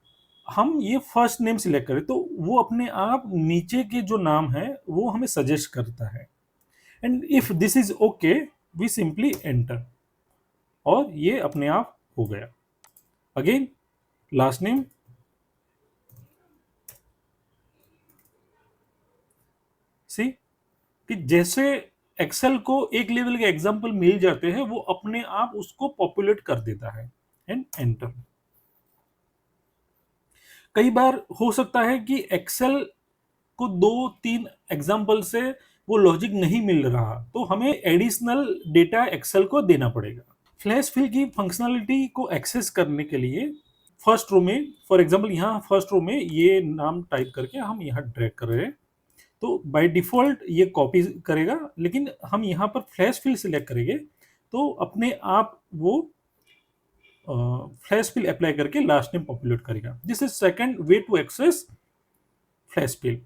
हम ये फर्स्ट नेम सिलेक्ट करें, तो वो अपने आप नीचे के जो नाम है वो हमें सजेस्ट करता है। And if this is okay we simply enter, और ये अपने आप हो गया। अगेन लास्ट नेम, सी कि जैसे एक्सेल को एक लेवल के एग्जाम्पल मिल जाते हैं वो अपने आप उसको पॉपुलेट कर देता है। And enter. कई बार हो सकता है कि एक्सेल को 2-3 एग्जाम्पल से वो लॉजिक नहीं मिल रहा, तो हमें एडिशनल डेटा एक्सेल को देना पड़ेगा। फ्लैश फिल की फंक्शनलिटी को एक्सेस करने के लिए फर्स्ट रो में, फॉर एग्जाम्पल यहाँ फर्स्ट रो में ये नाम टाइप करके हम यहाँ ड्रैग कर रहे हैं, तो बाय डिफॉल्ट ये कॉपी करेगा, लेकिन हम यहाँ पर फ्लैश फिल सिलेक्ट करेंगे तो अपने आप वो फ्लैश फिल अप्लाई करके लास्ट नेम पॉपुलेट करेगा। This is second way to access flash fill.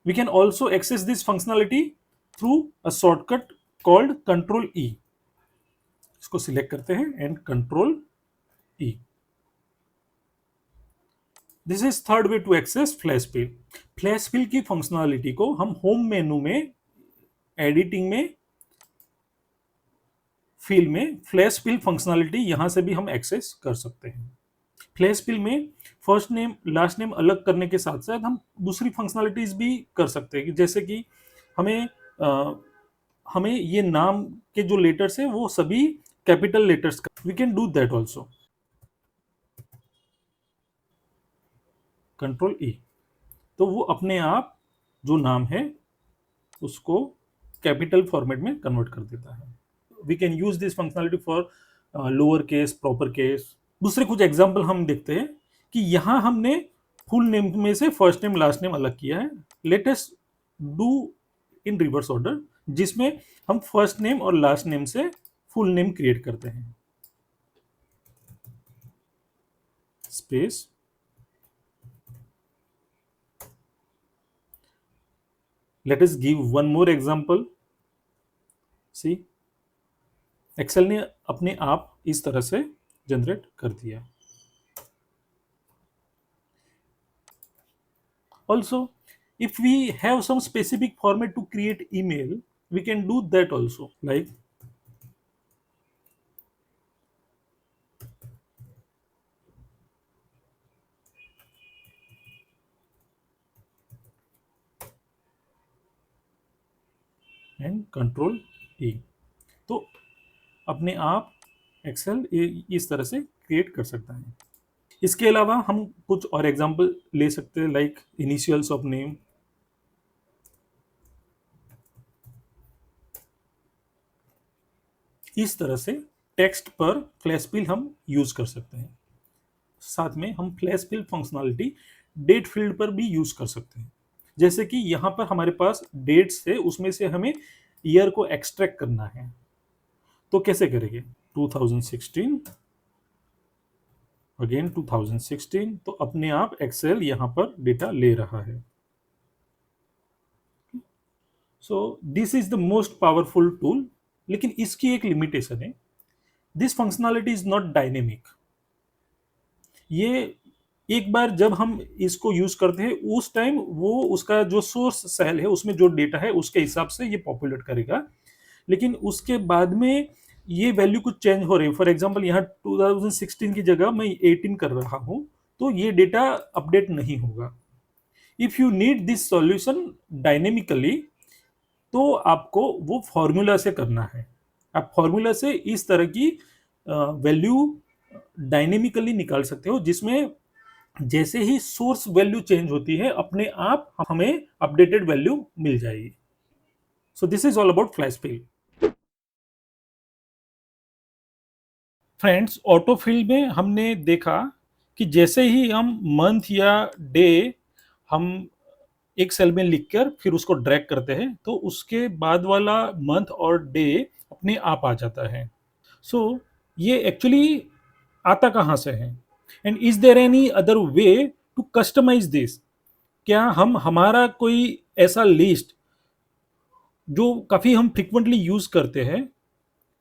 We can also access this functionality through a shortcut called control E. इसको सिलेक्ट करते हैं and control E. This is third way to access flash fill. Flash fill की फंक्शनलिटी को हम होम मेनू में, एडिटिंग में, फिल में फ्लैश फिल फंक्शनलिटी यहां से भी हम एक्सेस कर सकते हैं। फ्लैश फिल में फर्स्ट नेम लास्ट नेम अलग करने के साथ साथ हम दूसरी फंक्शनलिटीज भी कर सकते हैं, जैसे कि हमें ये नाम के जो लेटर्स है वो सभी कैपिटल लेटर्स का, we can do that also. Control E, तो वो अपने आप जो नाम है उसको कैपिटल फॉर्मेट में कन्वर्ट कर देता है। We can use this functionality for lower case, proper case. दूसरे कुछ एग्जांपल हम देखते हैं कि यहाँ हमने फुल नेम में से फर्स्ट नेम लास्ट नेम अलग किया है। Let us do in reverse order, जिसमें हम फर्स्ट नेम और लास्ट नेम से फुल नेम क्रिएट करते हैं। Space, let us give one more example. See, Excel ने अपने आप इस तरह से जनरेट कर दिया। Also, if we have some specific format to create email, we can do that also, like and control E। तो अपने आप एक्सेल इस तरह से क्रिएट कर सकता है। इसके अलावा हम कुछ और एग्जांपल ले सकते हैं, लाइक इनिशियल्स ऑफ नेम। इस तरह से टेक्स्ट पर फ्लैश फिल हम यूज कर सकते हैं। साथ में हम flash fill functionality date field पर भी यूज कर सकते हैं। जैसे कि यहाँ पर हमारे पास डेट्स है, उसमें से हमें ईयर को एक्सट्रैक्ट करना है, तो कैसे करेंगे? 2016, अगेन 2016, तो अपने आप एक्सेल यहाँ पर डेटा ले रहा है। So this is the most powerful tool, लेकिन इसकी एक लिमिटेशन है, this functionality is not dynamic. ये एक बार जब हम इसको यूज करते हैं उस टाइम वो उसका जो सोर्स सेल है उसमें जो डेटा है उसके हिसाब से ये पॉपुलेट करेगा, लेकिन उसके बाद में ये वैल्यू कुछ चेंज हो रही है, फॉर एग्जांपल यहाँ 2016 की जगह मैं 18 कर रहा हूं, तो ये डेटा अपडेट नहीं होगा। If you need this solution dynamically, तो आपको वो फॉर्मूला से करना है। आप फॉर्मूला से इस तरह की वैल्यू डायनेमिकली निकाल सकते हो, जिसमें जैसे ही सोर्स वैल्यू चेंज होती है अपने आप हमें अपडेटेड वैल्यू मिल जाएगी। So this is all about flash fill. Friends, autofill में हमने देखा कि जैसे ही हम मंथ या डे हम एक सेल में लिखकर फिर उसको ड्रैग करते हैं, तो उसके बाद वाला मंथ और डे अपने आप आ जाता है। सो ये एक्चुअली आता कहाँ से है, and is there any other way to customise this? क्या हम हमारा कोई ऐसा लिस्ट जो काफ़ी हम फ्रिक्वेंटली यूज़ करते हैं,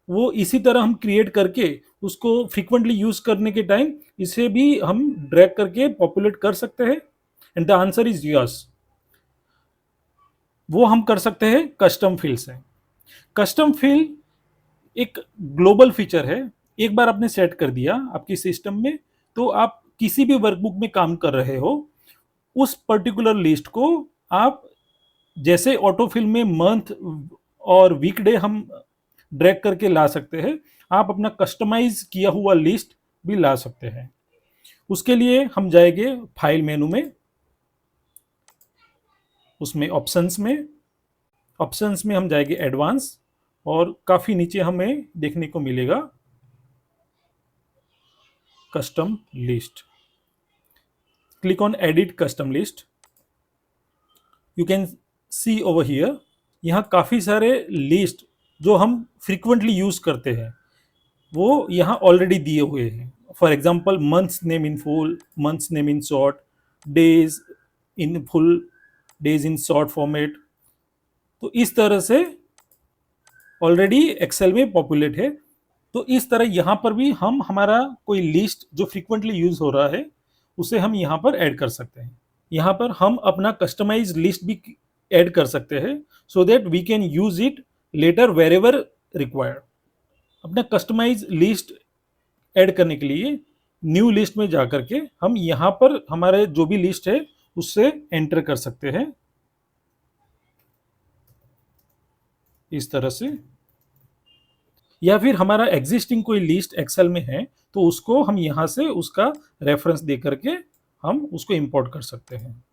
वो इसी तरह हम क्रिएट करके उसको फ्रीक्वेंटली यूज करने के टाइम इसे भी हम ड्रैग करके पॉपुलेट कर सकते हैं? And the answer is yes. वो हम कर सकते हैं कस्टम फील्ड से। कस्टम फील्ड एक ग्लोबल फीचर है। एक बार आपने सेट कर दिया आपकी सिस्टम में, तो आप किसी भी वर्कबुक में काम कर रहे हो, उस पर्टिकुलर लिस्ट को आप जैसे ऑटोफिल में मंथ और वीकडे हम ड्रैग करके ला सकते हैं, आप अपना कस्टमाइज किया हुआ लिस्ट भी ला सकते हैं। उसके लिए हम जाएंगे फाइल मेनू में, उसमें ऑप्शंस में हम जाएंगे एडवांस, और काफ़ी नीचे हमें देखने को मिलेगा custom list. Click on edit custom list. You can see over here, यहाँ काफ़ी सारे लिस्ट जो हम फ्रीक्वेंटली यूज करते हैं वो यहाँ ऑलरेडी दिए हुए हैं। For example months name in full, months name in short, days in full, days in short format. तो इस तरह से ऑलरेडी एक्सेल में पॉपुलेट है। तो इस तरह यहाँ पर भी हम हमारा कोई लिस्ट जो फ्रीक्वेंटली यूज हो रहा है उसे हम यहाँ पर ऐड कर सकते हैं। यहाँ पर हम अपना कस्टमाइज लिस्ट भी ऐड कर सकते हैं, so that we can use it later wherever required. अपना कस्टमाइज लिस्ट ऐड करने के लिए न्यू लिस्ट में जाकर के हम यहाँ पर हमारे जो भी लिस्ट है उससे एंटर कर सकते हैं इस तरह से। या फिर हमारा एग्जिस्टिंग कोई लिस्ट एक्सेल में है तो उसको हम यहाँ से उसका रेफरेंस दे करके हम उसको इंपोर्ट कर सकते हैं।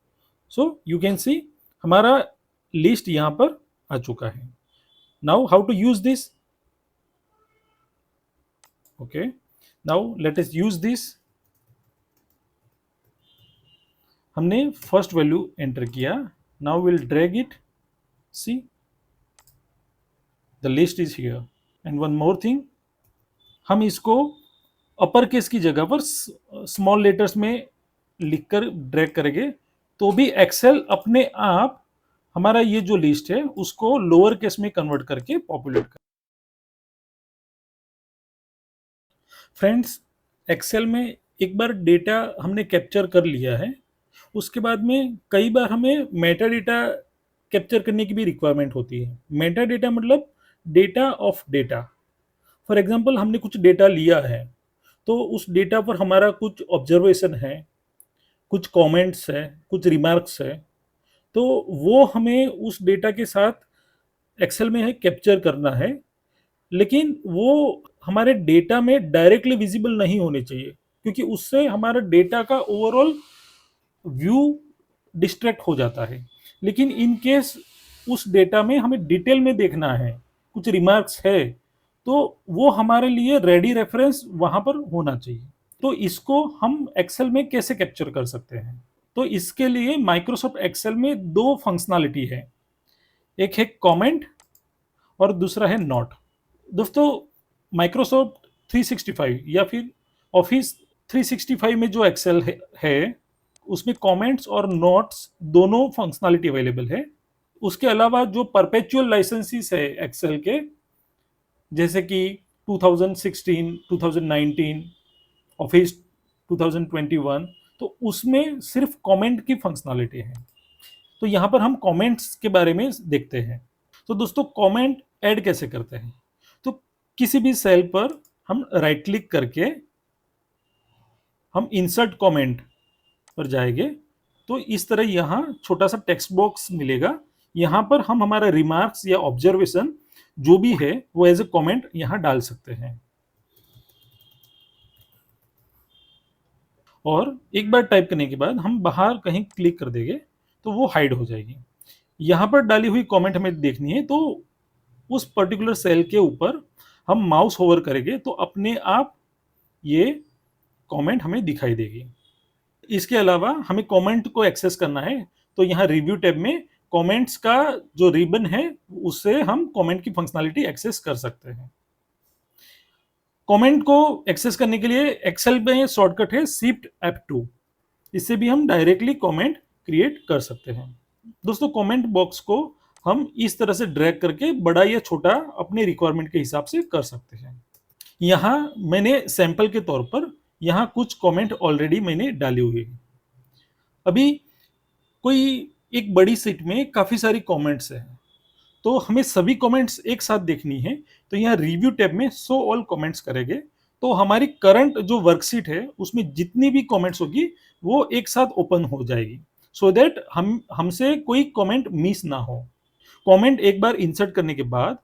सो यू कैन सी हमारा लिस्ट यहाँ पर आ चुका है। Now how to use this? Okay, now let us use this. हमने फर्स्ट वैल्यू एंटर किया, now will drag it, see the list is here. And one more thing, हम इसको अपर केस की जगह पर स्मॉल लेटर्स में लिखकर ड्रैग करेंगे तो भी एक्सेल अपने आप हमारा ये जो लिस्ट है उसको लोअर केस में कन्वर्ट करके पॉपुलेट कर। फ्रेंड्स, एक्सेल में एक बार डेटा हमने कैप्चर कर लिया है, उसके बाद में कई बार हमें मेटा डेटा कैप्चर करने की भी रिक्वायरमेंट होती है। मेटा डेटा मतलब data of data. For example हमने कुछ डेटा लिया है, तो उस डेटा पर हमारा कुछ ऑब्जर्वेशन है, कुछ कमेंट्स है, कुछ रिमार्क्स है, तो वो हमें उस डेटा के साथ एक्सेल में है कैप्चर करना है, लेकिन वो हमारे डेटा में डायरेक्टली विजिबल नहीं होने चाहिए, क्योंकि उससे हमारा डेटा का ओवरऑल व्यू डिस्ट्रैक्ट हो जाता है। लेकिन इन केस उस डेटा में हमें डिटेल में देखना है, कुछ रिमार्क्स है, तो वो हमारे लिए रेडी रेफरेंस वहां पर होना चाहिए। तो इसको हम एक्सेल में कैसे कैप्चर कर सकते हैं? तो इसके लिए माइक्रोसॉफ्ट एक्सेल में दो फंक्शनैलिटी है, एक है कमेंट और दूसरा है नोट। दोस्तों, माइक्रोसॉफ्ट 365 या फिर ऑफिस 365 में जो एक्सेल है उसमें कमेंट्स और नोट्स दोनों फंक्शनैलिटी अवेलेबल है। उसके अलावा जो परपेचुअल लाइसेंसेस है एक्सेल के, जैसे कि 2016, 2019, ऑफिस 2021, तो उसमें सिर्फ कमेंट की फंक्शनैलिटी है। तो यहाँ पर हम कमेंट्स के बारे में देखते हैं। तो दोस्तों, कमेंट ऐड कैसे करते हैं? तो किसी भी सेल पर हम राइट क्लिक करके हम इंसर्ट कमेंट पर जाएंगे तो इस तरह यहाँ छोटा सा टेक्स्ट बॉक्स मिलेगा। यहाँ पर हम हमारा रिमार्क्स या ऑब्जर्वेशन जो भी है वो एज ए कमेंट यहाँ डाल सकते हैं। और एक बार टाइप करने के बाद हम बाहर कहीं क्लिक कर देंगे तो वो हाइड हो जाएगी। यहाँ पर डाली हुई कमेंट हमें देखनी है तो उस पर्टिकुलर सेल के ऊपर हम माउस होवर करेंगे तो अपने आप ये कमेंट हमें दिखाई देगी। इसके अलावा हमें कमेंट को एक्सेस करना है तो यहाँ रिव्यू टैब में कमेंट्स का जो रिबन है उससे हम कमेंट की फंक्शनैलिटी एक्सेस कर सकते हैं। कमेंट को एक्सेस करने के लिए एक्सेल में शॉर्टकट है शिफ्ट F2। इससे भी हम डायरेक्टली कमेंट क्रिएट कर सकते हैं। दोस्तों कमेंट बॉक्स को हम इस तरह से ड्रैग करके बड़ा या छोटा अपने रिक्वायरमेंट के हिसाब से कर सकते हैं। यहाँ मैंने सैंपल के तौर पर यहाँ कुछ कमेंट ऑलरेडी मैंने डाली हुई है। अभी कोई एक बड़ी शीट में काफी सारी कमेंट्स हैं तो हमें सभी कमेंट्स एक साथ देखनी है तो यहाँ रिव्यू टैब में शो ऑल कमेंट्स करेंगे तो हमारी करंट जो वर्कशीट है उसमें जितनी भी कमेंट्स होगी वो एक साथ ओपन हो जाएगी सो दैट हम हमसे कोई कमेंट मिस ना हो। कमेंट एक बार इंसर्ट करने के बाद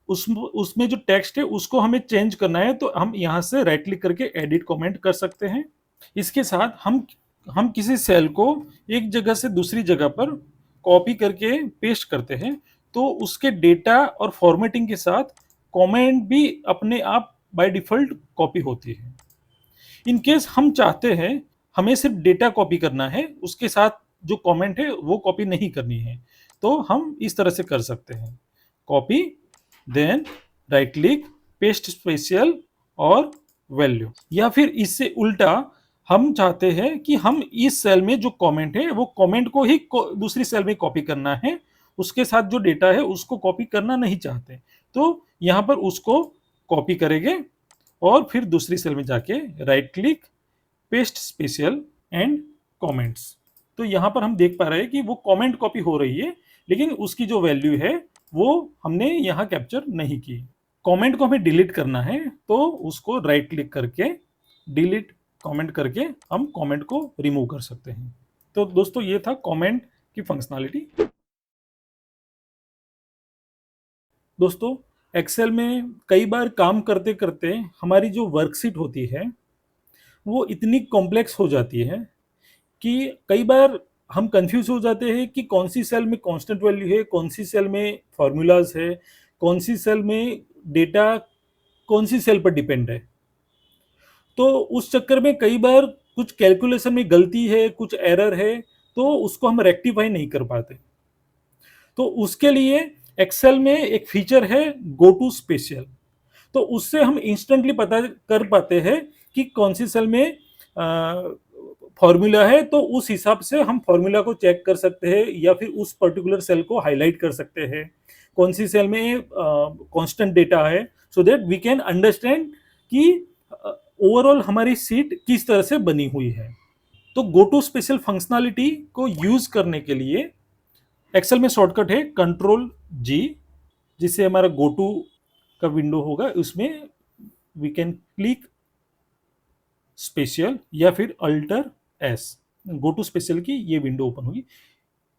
उसमें जो टेक्स्ट है उसको हमें चेंज करना है तो हम यहाँ से राइट क्लिक करके एडिट कमेंट कर सकते हैं। इसके साथ हम किसी सेल को एक जगह से दूसरी जगह पर कॉपी करके पेस्ट करते हैं तो उसके डेटा और फॉर्मेटिंग के साथ कमेंट भी अपने आप बाय डिफॉल्ट कॉपी होती है। इन केस हम चाहते हैं हमें सिर्फ डेटा कॉपी करना है उसके साथ जो कमेंट है वो कॉपी नहीं करनी है तो हम इस तरह से कर सकते हैं copy then right click paste special और वैल्यू। या फिर इससे उल्टा हम चाहते हैं कि हम इस सेल में जो कमेंट है वो कमेंट को ही दूसरी सेल में कॉपी करना है उसके साथ जो डेटा है उसको कॉपी करना नहीं चाहते तो यहाँ पर उसको कॉपी करेंगे और फिर दूसरी सेल में जाके right click paste special and comments. तो यहाँ पर हम देख पा रहे हैं कि वो कमेंट कॉपी हो रही है लेकिन उसकी जो वैल्यू है वो हमने यहाँ कैप्चर नहीं की। कमेंट को हमें डिलीट करना है तो उसको राइट क्लिक करके डिलीट कमेंट करके हम कमेंट को रिमूव कर सकते हैं। तो दोस्तों ये था कमेंट की फंक्शनैलिटी। दोस्तों एक्सेल में कई बार काम करते करते हमारी जो वर्कशीट होती है वो इतनी कॉम्प्लेक्स हो जाती है कि कई बार हम कंफ्यूज हो जाते हैं कि कौन सी सेल में कांस्टेंट वैल्यू है, कौन सी सेल में फॉर्मूलाज है, कौन सी सेल में डेटा कौन सी सेल पर डिपेंड है। तो उस चक्कर में कई बार कुछ कैलकुलेशन में गलती है, कुछ एरर है तो उसको हम रेक्टिफाई नहीं कर पाते। तो उसके लिए एक्सेल में एक फीचर है गो टू स्पेशल। तो उससे हम इंस्टेंटली पता कर पाते हैं कि कौन सी सेल में फॉर्मूला है तो उस हिसाब से हम फॉर्मूला को चेक कर सकते हैं या फिर उस पर्टिकुलर सेल को हाईलाइट कर सकते हैं कौन सी सेल में कांस्टेंट डेटा है so that we can understand कि ओवरऑल हमारी सीट किस तरह से बनी हुई है। तो गो टू स्पेशल फंक्शनैलिटी को यूज करने के लिए एक्सेल में शॉर्टकट है कंट्रोल जी जिससे हमारा गो टू का विंडो होगा उसमें वी कैन क्लिक स्पेशल या फिर alt S go to special की ये विंडो ओपन होगी।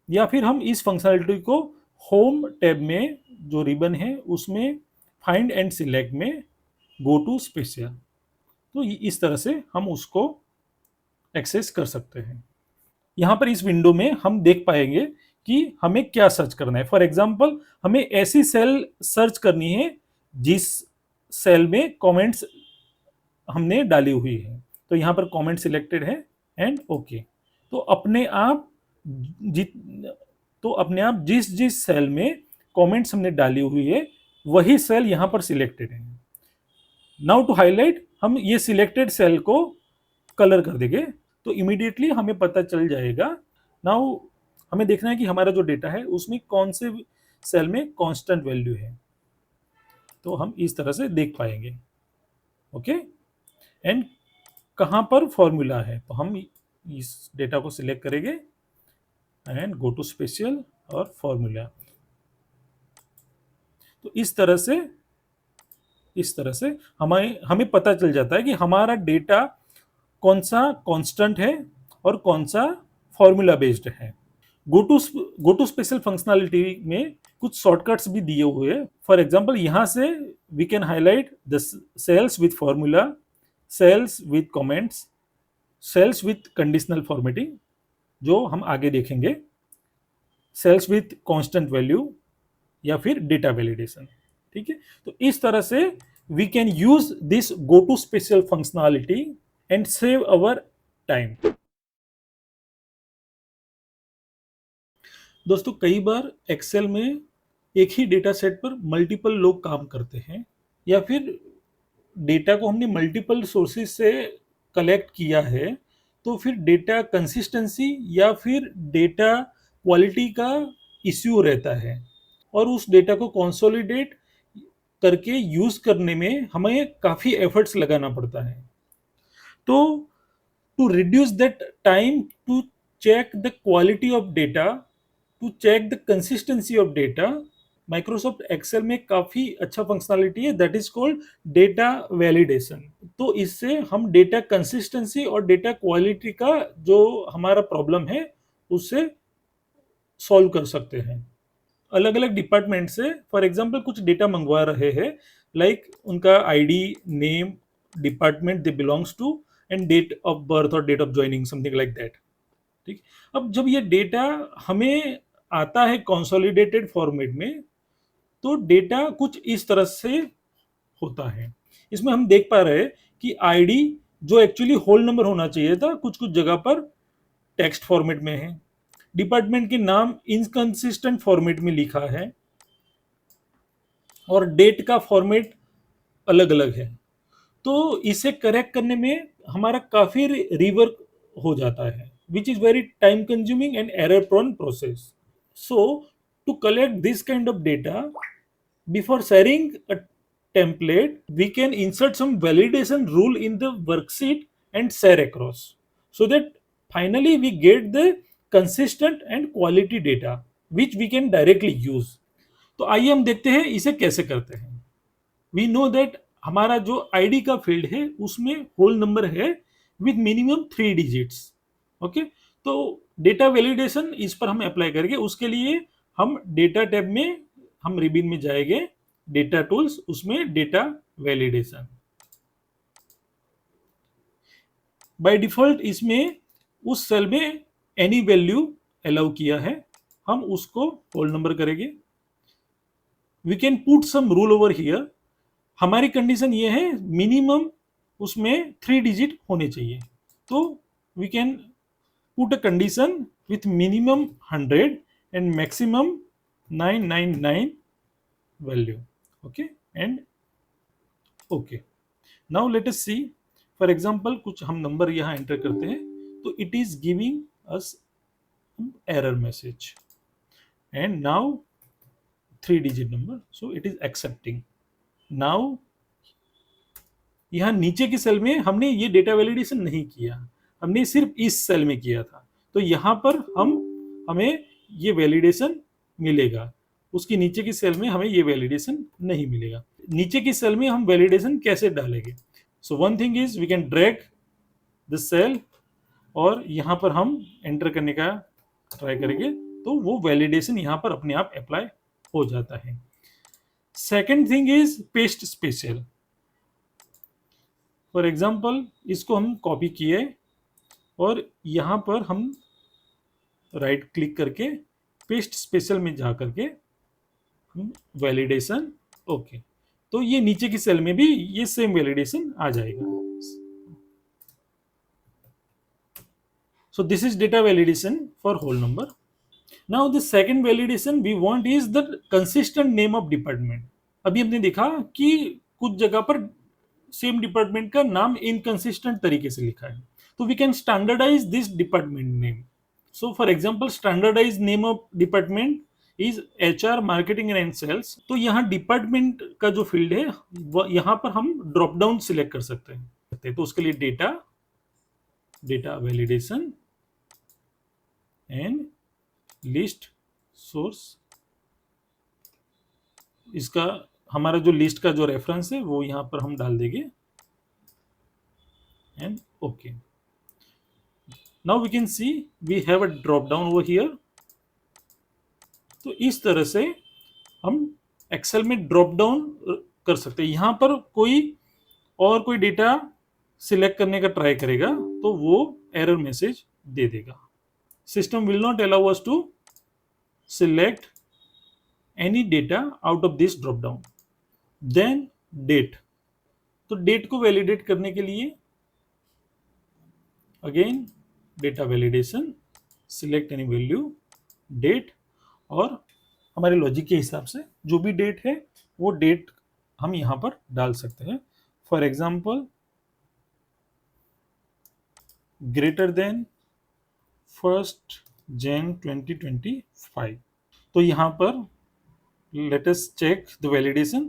या फिर हम इस फंक्शनैलिटी को होम टैब में जो रिबन है उसमें फाइंड एंड सिलेक्ट में गो टू स्पेशल तो इस तरह से हम उसको एक्सेस कर सकते हैं। यहाँ पर इस विंडो में हम देख पाएंगे कि हमें क्या सर्च करना है। फॉर एग्जाम्पल हमें ऐसी सेल सर्च करनी है जिस सेल में कमेंट्स हमने डाली हुई है तो यहाँ पर कमेंट सिलेक्टेड है एंड ओके। तो अपने आप जित तो अपने आप जिस जिस सेल में कमेंट्स हमने डाली हुई है वही सेल यहाँ पर सिलेक्टेड है। नाउ टू हाईलाइट हम ये सिलेक्टेड सेल को कलर कर देंगे तो इमीडिएटली हमें पता चल जाएगा। नाउ हमें देखना है कि हमारा जो डेटा है उसमें कौन से सेल में कांस्टेंट वैल्यू है तो हम इस तरह से देख पाएंगे ओके। एंड कहाँ पर फॉर्मूला है तो हम इस डेटा को सिलेक्ट करेंगे एंड गो टू स्पेशल और फॉर्मूला। तो इस तरह से इस तरह से हमें हमें पता चल जाता है कि हमारा डेटा कौन सा कांस्टेंट है और कौन सा फॉर्मूला बेस्ड है। गो टू स्पेशल फंक्शनैलिटी में कुछ शॉर्टकट्स भी दिए हुए हैं। फॉर एग्जांपल यहाँ से we can highlight the cells with formula, cells with comments, cells with conditional formatting जो हम आगे देखेंगे, सेल्स विथ कांस्टेंट वैल्यू या फिर डेटा वैलिडेशन। ठीक है, तो इस तरह से we can use this go to special functionality and save our time. दोस्तों कई बार एक्सेल में एक ही डेटा सेट पर मल्टीपल लोग काम करते हैं, या फिर डेटा को हमने मल्टीपल सोर्सेज से कलेक्ट किया है, तो फिर डेटा कंसिस्टेंसी या फिर डेटा क्वालिटी का इश्यू रहता है, और उस डेटा को कंसोलिडेट करके यूज करने में हमें काफ़ी एफर्ट्स लगाना पड़ता है। तो to reduce that time to check the quality of data, to check the consistency of data, Microsoft Excel में काफ़ी अच्छा फंक्शनैलिटी है that is called data validation. तो इससे हम डेटा कंसिस्टेंसी और डेटा क्वालिटी का जो हमारा प्रॉब्लम है उससे सॉल्व कर सकते हैं। अलग अलग डिपार्टमेंट से फॉर एग्जांपल कुछ डेटा मंगवा रहे हैं, लाइक उनका ID, name, department they belongs to and date of birth और date of joining, something like that. ठीक, अब जब ये डेटा हमें आता है कंसोलिडेटेड फॉर्मेट में, तो डेटा कुछ इस तरह से होता है। इसमें हम देख पा रहे हैं कि आईडी जो एक्चुअली होल नंबर होना चाहिए था, कुछ कुछ जगह पर टेक्स्ट फॉर्मेट में है। डिपार्टमेंट के नाम इनकंसिस्टेंट फॉर्मेट में लिखा है और डेट का फॉर्मेट अलग अलग है। तो इसे करेक्ट करने में हमारा काफी रिवर्क हो जाता है, which is very time consuming and error prone process. So to collect this kind of data before sharing a template, we can insert some validation rule in the worksheet and share across, so that finally we get the consistent and quality data which we can directly use। तो आइए हम देखते हैं इसे कैसे करते हैं। वी नो दैट हमारा जो आईडी का फील्ड है उसमें होल नंबर है विद मिनिमम 3 डिजिट्स। ओके, तो डेटा वैलिडेशन इस पर हम अप्लाई करेंगे। उसके लिए हम डेटा टैब में, हम रिबिन में जाएंगे, डेटा टूल्स, उसमें डेटा वैलिडेशन। बाय डिफॉल्ट इसमें उस सेल में एनी वैल्यू अलाउ किया है, हम उसको होल नंबर करेंगे। We can put some rule over here. हमारी कंडीशन ये है मिनिमम उसमें 3 डिजिट होने चाहिए, तो we can put a condition with minimum 100 and maximum 999 value. Okay and okay, now let us see. For example कुछ हम नंबर यहाँ एंटर करते हैं, तो it is giving us error message and now 3 digit number, so it is accepting. Now यहाँ नीचे की सेल में हमने ये डेटा वैलिडेशन नहीं किया, हमने सिर्फ इस सेल में किया था, तो यहाँ पर हमें ये वैलिडेशन मिलेगा, उसकी नीचे की सेल में हमें ये वैलिडेशन नहीं मिलेगा। नीचे की सेल में हम वैलिडेशन कैसे डालेंगे? So one thing is we can drag the cell और यहाँ पर हम एंटर करने का ट्राई करेंगे, तो वो वैलिडेशन यहाँ पर अपने आप अप्लाई हो जाता है। Second thing is paste special. For example इसको हम कॉपी किए और यहाँ पर हम राइट क्लिक करके पेस्ट स्पेशल में जा करके हम वैलिडेशन ओके, तो ये नीचे की सेल में भी ये सेम वैलिडेशन आ जाएगा। So this is data validation for whole number. Now the second validation we want is the consistent name of department. अभी हमने देखा कि कुछ जगह पर सेम डिपार्टमेंट का नाम इनकंसिस्टेंट तरीके से लिखा है, तो we can standardise this department name. So for example standardise name of department is HR marketing and sales. तो यहाँ डिपार्टमेंट का जो फील्ड है यहाँ पर हम ड्रॉप डाउन सिलेक्ट कर सकते हैं, तो उसके लिए data validation and list source, इसका हमारा जो लिस्ट का जो रेफरेंस है वो यहां पर हम डाल देंगे and okay. Now we can see we have a drop down over here. तो इस तरह से हम एक्सेल में ड्रॉप डाउन कर सकते हैं। यहां पर कोई डेटा सिलेक्ट करने का ट्राई करेगा तो वो एरर मैसेज दे देगा। System will not allow us to select any data out of this drop down. Then date, तो डेट को वैलिडेट करने के लिए again data validation, select any value date, और हमारे लॉजिक के हिसाब से जो भी डेट है वो डेट हम यहां पर डाल सकते हैं। For example greater than 1 Jan 2025। तो यहां पर let us check the validation.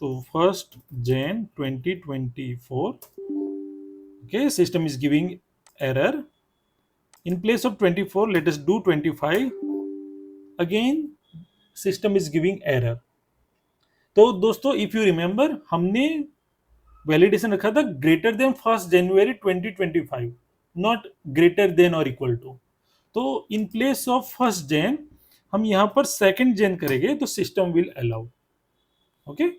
तो 1 Jan 2024, okay, system is giving error. In place of 24 let us do 25। again system is giving error। तो दोस्तों इफ यू रिमेंबर हमने वैलिडेशन रखा था greater than 1 January 2025, not greater than और इक्वल टू। तो इन प्लेस ऑफ 1 Jan हम यहां पर 2 Jan करेंगे तो system will allow. Okay,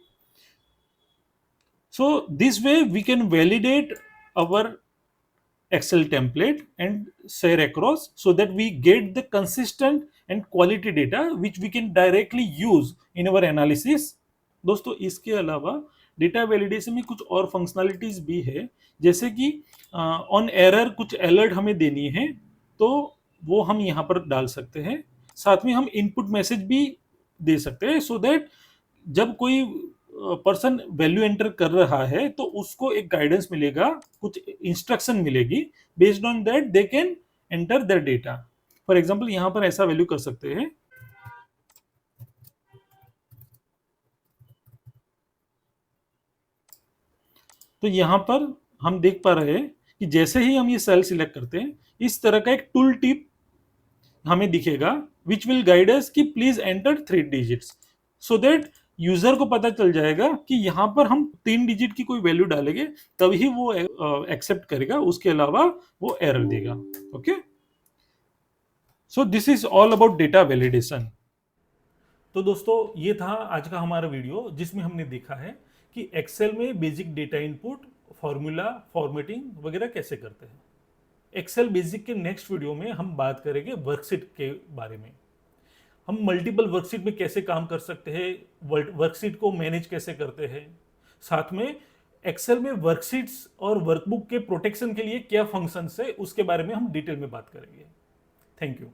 so this way we can validate our Excel template and share across so that we get the consistent and quality data which we can directly use in our analysis। दोस्तों इसके अलावा डेटा वैलिडेशन में कुछ और फंक्शनलिटीज भी है, जैसे कि ऑन एरर कुछ अलर्ट हमें देनी है तो वो हम यहाँ पर डाल सकते हैं। साथ में हम इनपुट मैसेज भी दे सकते हैं सो दैट जब कोई पर्सन वैल्यू एंटर कर रहा है तो उसको एक गाइडेंस मिलेगा, कुछ इंस्ट्रक्शन मिलेगी, based on that they can enter there data. For example यहां पर ऐसा वैल्यू कर सकते हैं, तो यहां पर हम देख पा रहे हैं कि जैसे ही हम ये सेल सिलेक्ट करते हैं इस तरह का एक टूल टिप हमें दिखेगा विच विल गाइड अस कि please enter 3 digits, so that user को पता चल जाएगा कि यहां पर हम 3 डिजिट की कोई वैल्यू डालेंगे तभी वो एक्सेप्ट करेगा, उसके अलावा वो एरर देगा। Okay, so this is all about data validation. तो दोस्तों ये था आज का हमारा वीडियो जिसमें हमने देखा है कि एक्सेल में basic data input, formula, formatting वगैरह कैसे करते हैं। एक्सेल बेसिक के नेक्स्ट वीडियो में हम बात करेंगे वर्कशीट के बारे में। हम मल्टीपल वर्कशीट में कैसे काम कर सकते हैं, वर्कशीट को मैनेज कैसे करते हैं, साथ में एक्सेल में वर्कशीट्स और वर्कबुक के प्रोटेक्शन के लिए क्या फंक्शंस है उसके बारे में हम डिटेल में बात करेंगे। Thank you.